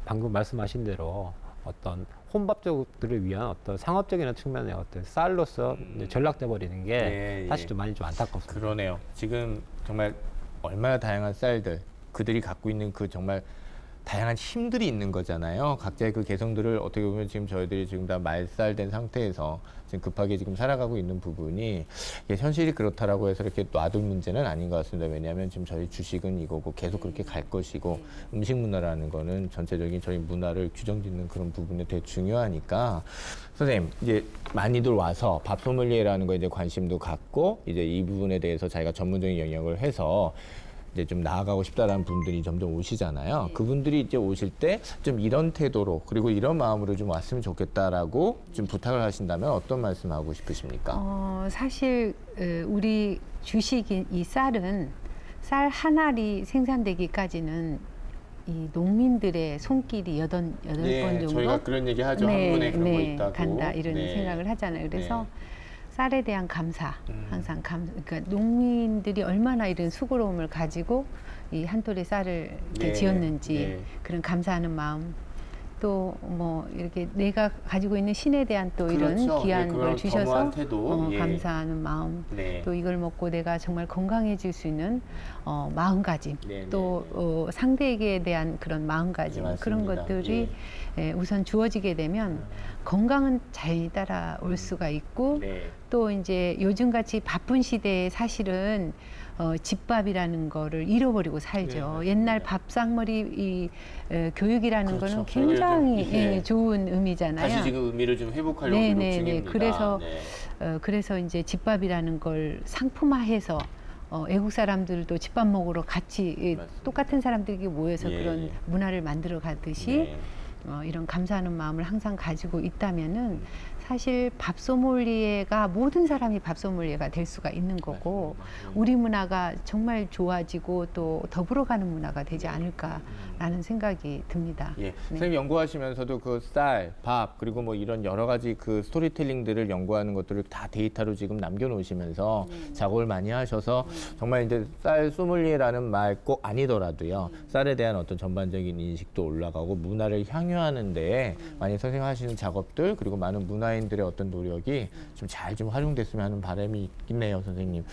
방금 말씀하신 대로 어떤 혼밥족들을 위한 어떤 상업적인 측면의 어떤 쌀로서 이제 전락돼 버리는 게 예, 예. 사실 좀 많이 좀 안타깝습니다. 그러네요. 지금 정말 얼마나 다양한 쌀들, 그들이 갖고 있는 그 정말 다양한 힘들이 있는 거잖아요. 각자의 그 개성들을 어떻게 보면 지금 저희들이 지금 다 말살된 상태에서 지금 급하게 지금 살아가고 있는 부분이 이게 현실이 그렇다라고 해서 이렇게 놔둘 문제는 아닌 것 같습니다. 왜냐하면 지금 저희 주식은 이거고 계속 그렇게 갈 것이고 음식 문화라는 거는 전체적인 저희 문화를 규정짓는 그런 부분이 되게 중요하니까 선생님 이제 많이들 와서 밥 소믈리에라는 거에 이제 관심도 갖고 이제 이 부분에 대해서 자기가 전문적인 영역을 해서 이제 좀 나아가고 싶다라는 분들이 점점 오시잖아요. 그분들이 이제 오실 때 좀 이런 태도로 그리고 이런 마음으로 좀 왔으면 좋겠다라고 좀 부탁을 하신다면 어떤 말씀하고 싶으십니까? 사실 우리 주식인 이 쌀은 쌀 한 알이 생산되기까지는 이 농민들의 손길이 여덟 번 정도 저희가 그런 얘기 하죠. 한 분에 그런 거 있다고. 간다 이런 네. 생각을 하잖아요. 그래서 쌀에 대한 감사, 항상 그러니까 농민들이 얼마나 이런 수고로움을 가지고 이 한 톨의 쌀을 이렇게 네, 지었는지 네. 그런 감사하는 마음, 또 뭐 이렇게 내가 가지고 있는 신에 대한 또 이런 그렇죠. 귀한 네, 걸 그런 주셔서 겸허한 태도. 예. 감사하는 마음, 네. 또 이걸 먹고 내가 정말 건강해질 수 있는 마음가짐, 네, 또 상대에게 대한 그런 마음가짐, 네, 그런 맞습니다. 것들이 우선 주어지게 되면 건강은 잘 따라올 수가 있고 네. 또 이제 요즘같이 바쁜 시대에 사실은 집밥이라는 거를 잃어버리고 살죠. 맞습니다. 옛날 밥상머리 교육이라는 그렇죠. 거는 굉장히 저희가 좀, 좋은 의미잖아요. 다시 지금 의미를 좀 회복하려고 네, 노력 네, 네. 중입니다. 그래서 네. 그래서 이제 집밥이라는 걸 상품화해서 외국 사람들도 집밥 먹으러 같이 맞습니다. 똑같은 사람들이 모여서 예, 그런 예. 문화를 만들어 가듯이 네. 이런 감사하는 마음을 항상 가지고 있다면은 사실 밥소믈리에가 모든 사람이 밥소믈리에가 될 수가 있는 거고 우리 문화가 정말 좋아지고 또 더불어가는 문화가 되지 않을까라는 생각이 듭니다. 예. 네. 선생님 연구하시면서도 그 쌀, 밥, 그리고 뭐 이런 여러 가지 그 스토리텔링들을 연구하는 것들을 다 데이터로 지금 남겨놓으시면서 작업을 많이 하셔서 정말 이제 쌀 소믈리에라는 말 꼭 아니더라도요. 쌀에 대한 어떤 전반적인 인식도 올라가고 문화를 향유하는 데에 많이 선생님 하시는 작업들 그리고 많은 문화인들의 어떤 노력이 좀 잘 좀 활용됐으면 하는 바람이 있네요, 선생님.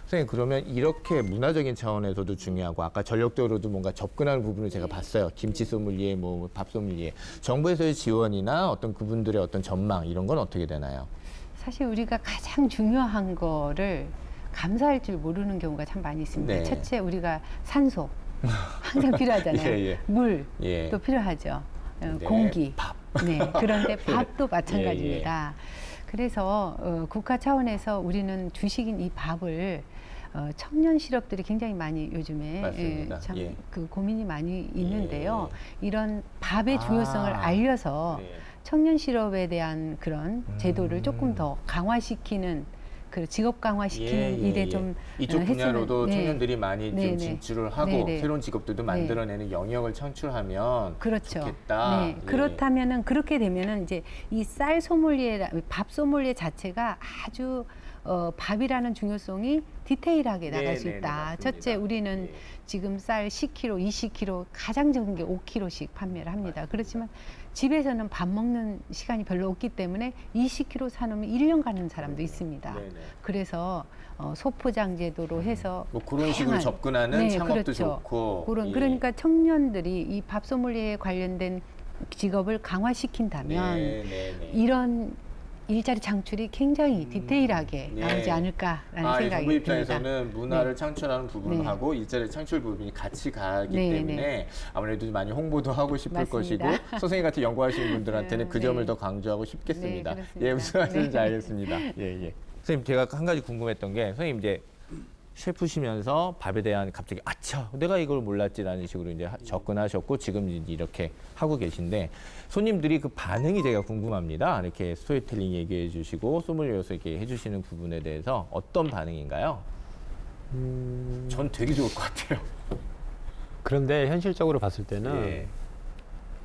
선생님 그러면 이렇게 문화적인 차원에서도 중요하고 아까 전력적으로도 뭔가 접근하는 부분을 제가 봤어요. 김치 소믈리에, 뭐 밥 소믈리에. 정부에서의 지원이나 어떤 그분들의 어떤 전망 이런 건 어떻게 되나요? 사실 우리가 가장 중요한 거를 감사할 줄 모르는 경우가 참 많이 있습니다. 네. 첫째, 우리가 산소 항상 필요하잖아요. 예, 예. 물 예. 또 필요하죠. 네, 공기. 밥. 네. 그런데 밥도 마찬가지입니다. 예, 그래서 국가 차원에서 우리는 주식인 이 밥을 청년 실업들이 굉장히 많이 요즘에 맞습니다. 참 예. 그 고민이 많이 있는데요. 이런 밥의 아. 중요성을 알려서 네. 청년 실업에 대한 그런 제도를 조금 더 강화시키는 그 직업 강화시키는 일에 좀 이쪽 했으면- 분야로도 네. 청년들이 많이 네, 좀 네. 진출을 하고 네, 네. 새로운 직업들도 만들어내는 영역을 창출하면 그렇죠. 좋겠다. 네, 예. 그렇다면은 그렇게 되면은 이제 이 쌀 소믈리에, 밥 소믈리에 자체가 아주 밥이라는 중요성이 디테일하게 네, 나갈 수 네, 네, 있다. 맞습니다. 첫째, 우리는 예. 지금 쌀 10kg, 20kg 가장 적은 게 5kg씩 판매를 합니다. 그렇지만 집에서는 밥 먹는 시간이 별로 없기 때문에 20kg 사놓으면 1년 가는 사람도 있습니다. 네, 네. 그래서 소포장 제도로 해서 뭐 그런 식으로 다양한- 접근하는 네, 창업도 그렇죠. 좋고. 그런 예. 그러니까 청년들이 이 밥 소믈리에 관련된 직업을 강화시킨다면 네, 네, 네. 이런 일자리 창출이 굉장히 디테일하게 네. 나오지 않을까라는 이 생각이 정부 듭니다. 입장에서는 문화를 네. 창출하는 부분하고 일자리 창출 부분이 같이 가기 네, 때문에 네. 아무래도 많이 홍보도 하고 싶을 맞습니다. 것이고 선생님 같은 연구하시는 분들한테는 그 네. 점을 더 강조하고 싶겠습니다. 네, 그렇습니다. 예, 무슨 말씀인지 네. 알겠습니다. 예, 예. 선생님 제가 한 가지 궁금했던 게 선생님 이제 셰프시면서 밥에 대한 갑자기 아차 내가 이걸 몰랐지라는 식으로 이제 접근하셨고 지금 이제 이렇게 하고 계신데 손님들이 그 반응이 제가 궁금합니다. 이렇게 스토리텔링 얘기해 주시고 소믈리에로서 이렇게 해주시는 부분에 대해서 어떤 반응인가요? 전 되게 좋을 것 같아요. 그런데 현실적으로 봤을 때는 예,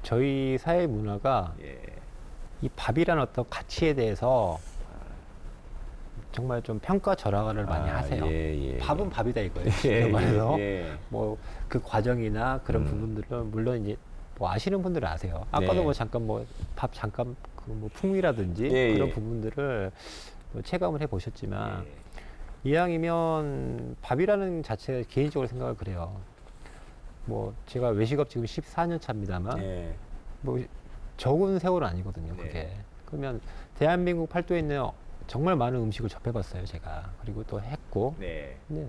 저희 사회 문화가 예. 이 밥이라는 어떤 가치에 대해서 정말 좀 평가절하를 많이 하세요. 예, 예. 밥은 밥이다 이거예요. 예, 쉽게 말해서 예. 뭐 그 과정이나 그런 부분들은 물론 이제 뭐 아시는 분들은 아세요. 아까도 네. 뭐 잠깐 뭐 밥 잠깐 그 뭐 풍미라든지 예, 그런 예. 부분들을 뭐 체감을 해 보셨지만 예. 이왕이면 밥이라는 자체가 개인적으로 생각을 그래요. 뭐 제가 외식업 지금 14년 차입니다만 예. 뭐 적은 세월은 아니거든요. 네. 그게 그러면 대한민국 팔도에 있는 정말 많은 음식을 접해봤어요. 제가 그리고 또 했고 네, 근데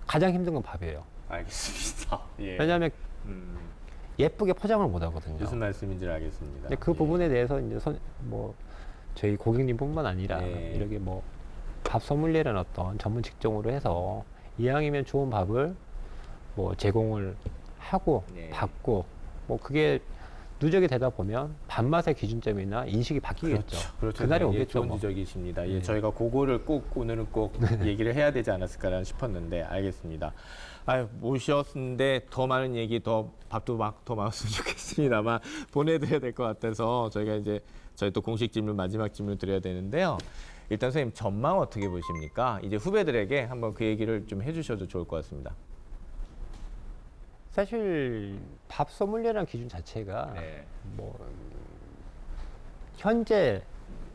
가장 힘든 건 밥이에요. 알겠습니다. 예. 왜냐하면 음, 예쁘게 포장을 못 하거든요. 무슨 말씀인지 알겠습니다. 근데 그 예. 부분에 대해서 이제 뭐 저희 고객님뿐만 아니라 네. 이렇게 뭐 밥 소믈리에라는 어떤 전문 직종으로 해서 이왕이면 좋은 밥을 뭐 제공을 하고 네. 받고 뭐 그게 누적이 되다 보면 밥맛의 기준점이나 인식이 바뀌겠죠. 그렇죠. 그날이 예, 오겠죠. 좋은 뭐. 지적이십니다. 예, 네. 저희가 그거를 꼭 오늘은 꼭 얘기를 해야 되지 않았을까 싶었는데 알겠습니다. 아유, 모셨는데 더 많은 얘기 더 밥도 막 더 많았으면 좋겠습니다만 보내드려야 될 것 같아서 저희가 이제 저희 또 공식 질문 마지막 질문 드려야 되는데요. 일단 선생님 전망 어떻게 보십니까? 이제 후배들에게 한번 그 얘기를 좀 해주셔도 좋을 것 같습니다. 사실 밥 소믈리에라는 기준 자체가 네. 뭐 현재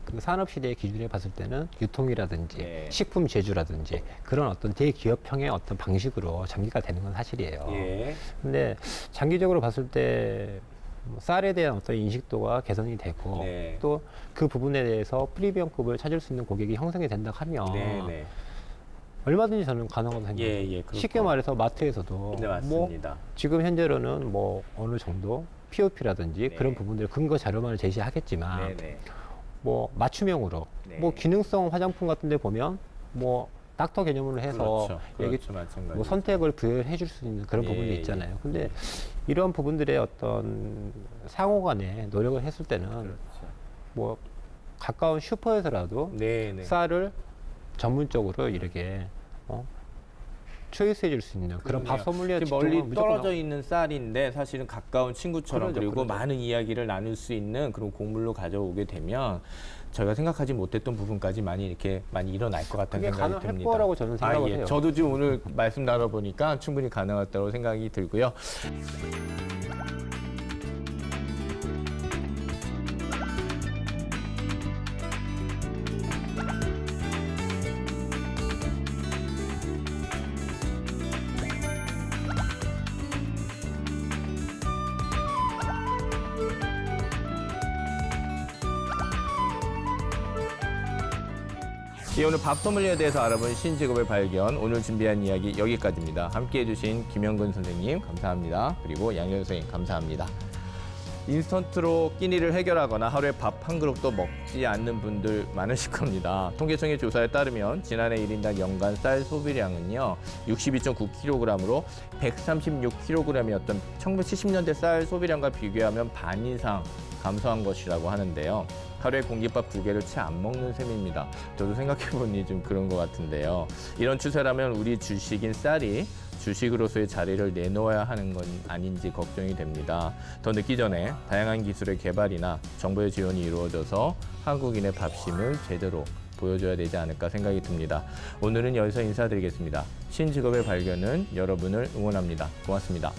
그 산업 시대의 기준에 봤을 때는 유통이라든지 네. 식품 제조라든지 그런 어떤 대기업형의 어떤 방식으로 전개가 되는 건 사실이에요. 예. 근데 장기적으로 봤을 때뭐 쌀에 대한 어떤 인식도가 개선이 되고 네. 또 그 부분에 대해서 프리미엄급을 찾을 수 있는 고객이 형성이 된다 하면 네, 네. 얼마든지 저는 가능하다고 생각해요. 예, 예. 그렇고. 쉽게 말해서 마트에서도 네, 뭐 맞습니다. 지금 현재로는 뭐 어느 정도 POP라든지 네. 그런 부분들 근거 자료만을 제시하겠지만 네, 네. 뭐 맞춤형으로 네. 뭐 기능성 화장품 같은 데 보면 뭐 닥터 개념으로 해서 그렇죠. 여기 그렇죠. 마찬가지. 뭐 선택을 부여해 줄 수 있는 그런 예, 부분도 예. 있잖아요. 근데 이런 부분들의 어떤 상호 간에 노력을 했을 때는 그렇죠. 뭐 가까운 슈퍼에서라도 네네. 쌀을 전문적으로 이렇게 초이스해 줄 수 있는 그런 밥 소믈리에 지금 직종은 멀리 무조건 떨어져 있는 쌀인데 사실은 가까운 친구처럼 그러죠, 그리고 그러죠. 많은 이야기를 나눌 수 있는 그런 곡물로 가져오게 되면 저희가 생각하지 못했던 부분까지 많이 일어날 것 같다는 그게 생각이 가능할 듭니다. 거라고 저는 생각을 예. 해요. 저도 지금 오늘 말씀 나눠보니까 충분히 가능하다고 생각이 들고요. 예, 오늘 밥 소믈리에 대해서 알아본 신직업의 발견, 오늘 준비한 이야기 여기까지입니다. 함께해 주신 김영근 선생님 감사합니다. 그리고 양현 선생님 감사합니다. 인스턴트로 끼니를 해결하거나 하루에 밥 한 그릇도 먹지 않는 분들 많으실 겁니다. 통계청의 조사에 따르면 지난해 1인당 연간 쌀 소비량은요 62.9kg으로 136kg이었던 1970년대 쌀 소비량과 비교하면 반 이상 감소한 것이라고 하는데요. 하루에 공깃밥 2개를 채 안 먹는 셈입니다. 저도 생각해보니 좀 그런 것 같은데요. 이런 추세라면 우리 주식인 쌀이 주식으로서의 자리를 내놓아야 하는 건 아닌지 걱정이 됩니다. 더 늦기 전에 다양한 기술의 개발이나 정부의 지원이 이루어져서 한국인의 밥심을 제대로 보여줘야 되지 않을까 생각이 듭니다. 오늘은 여기서 인사드리겠습니다. 신직업의 발견은 여러분을 응원합니다. 고맙습니다.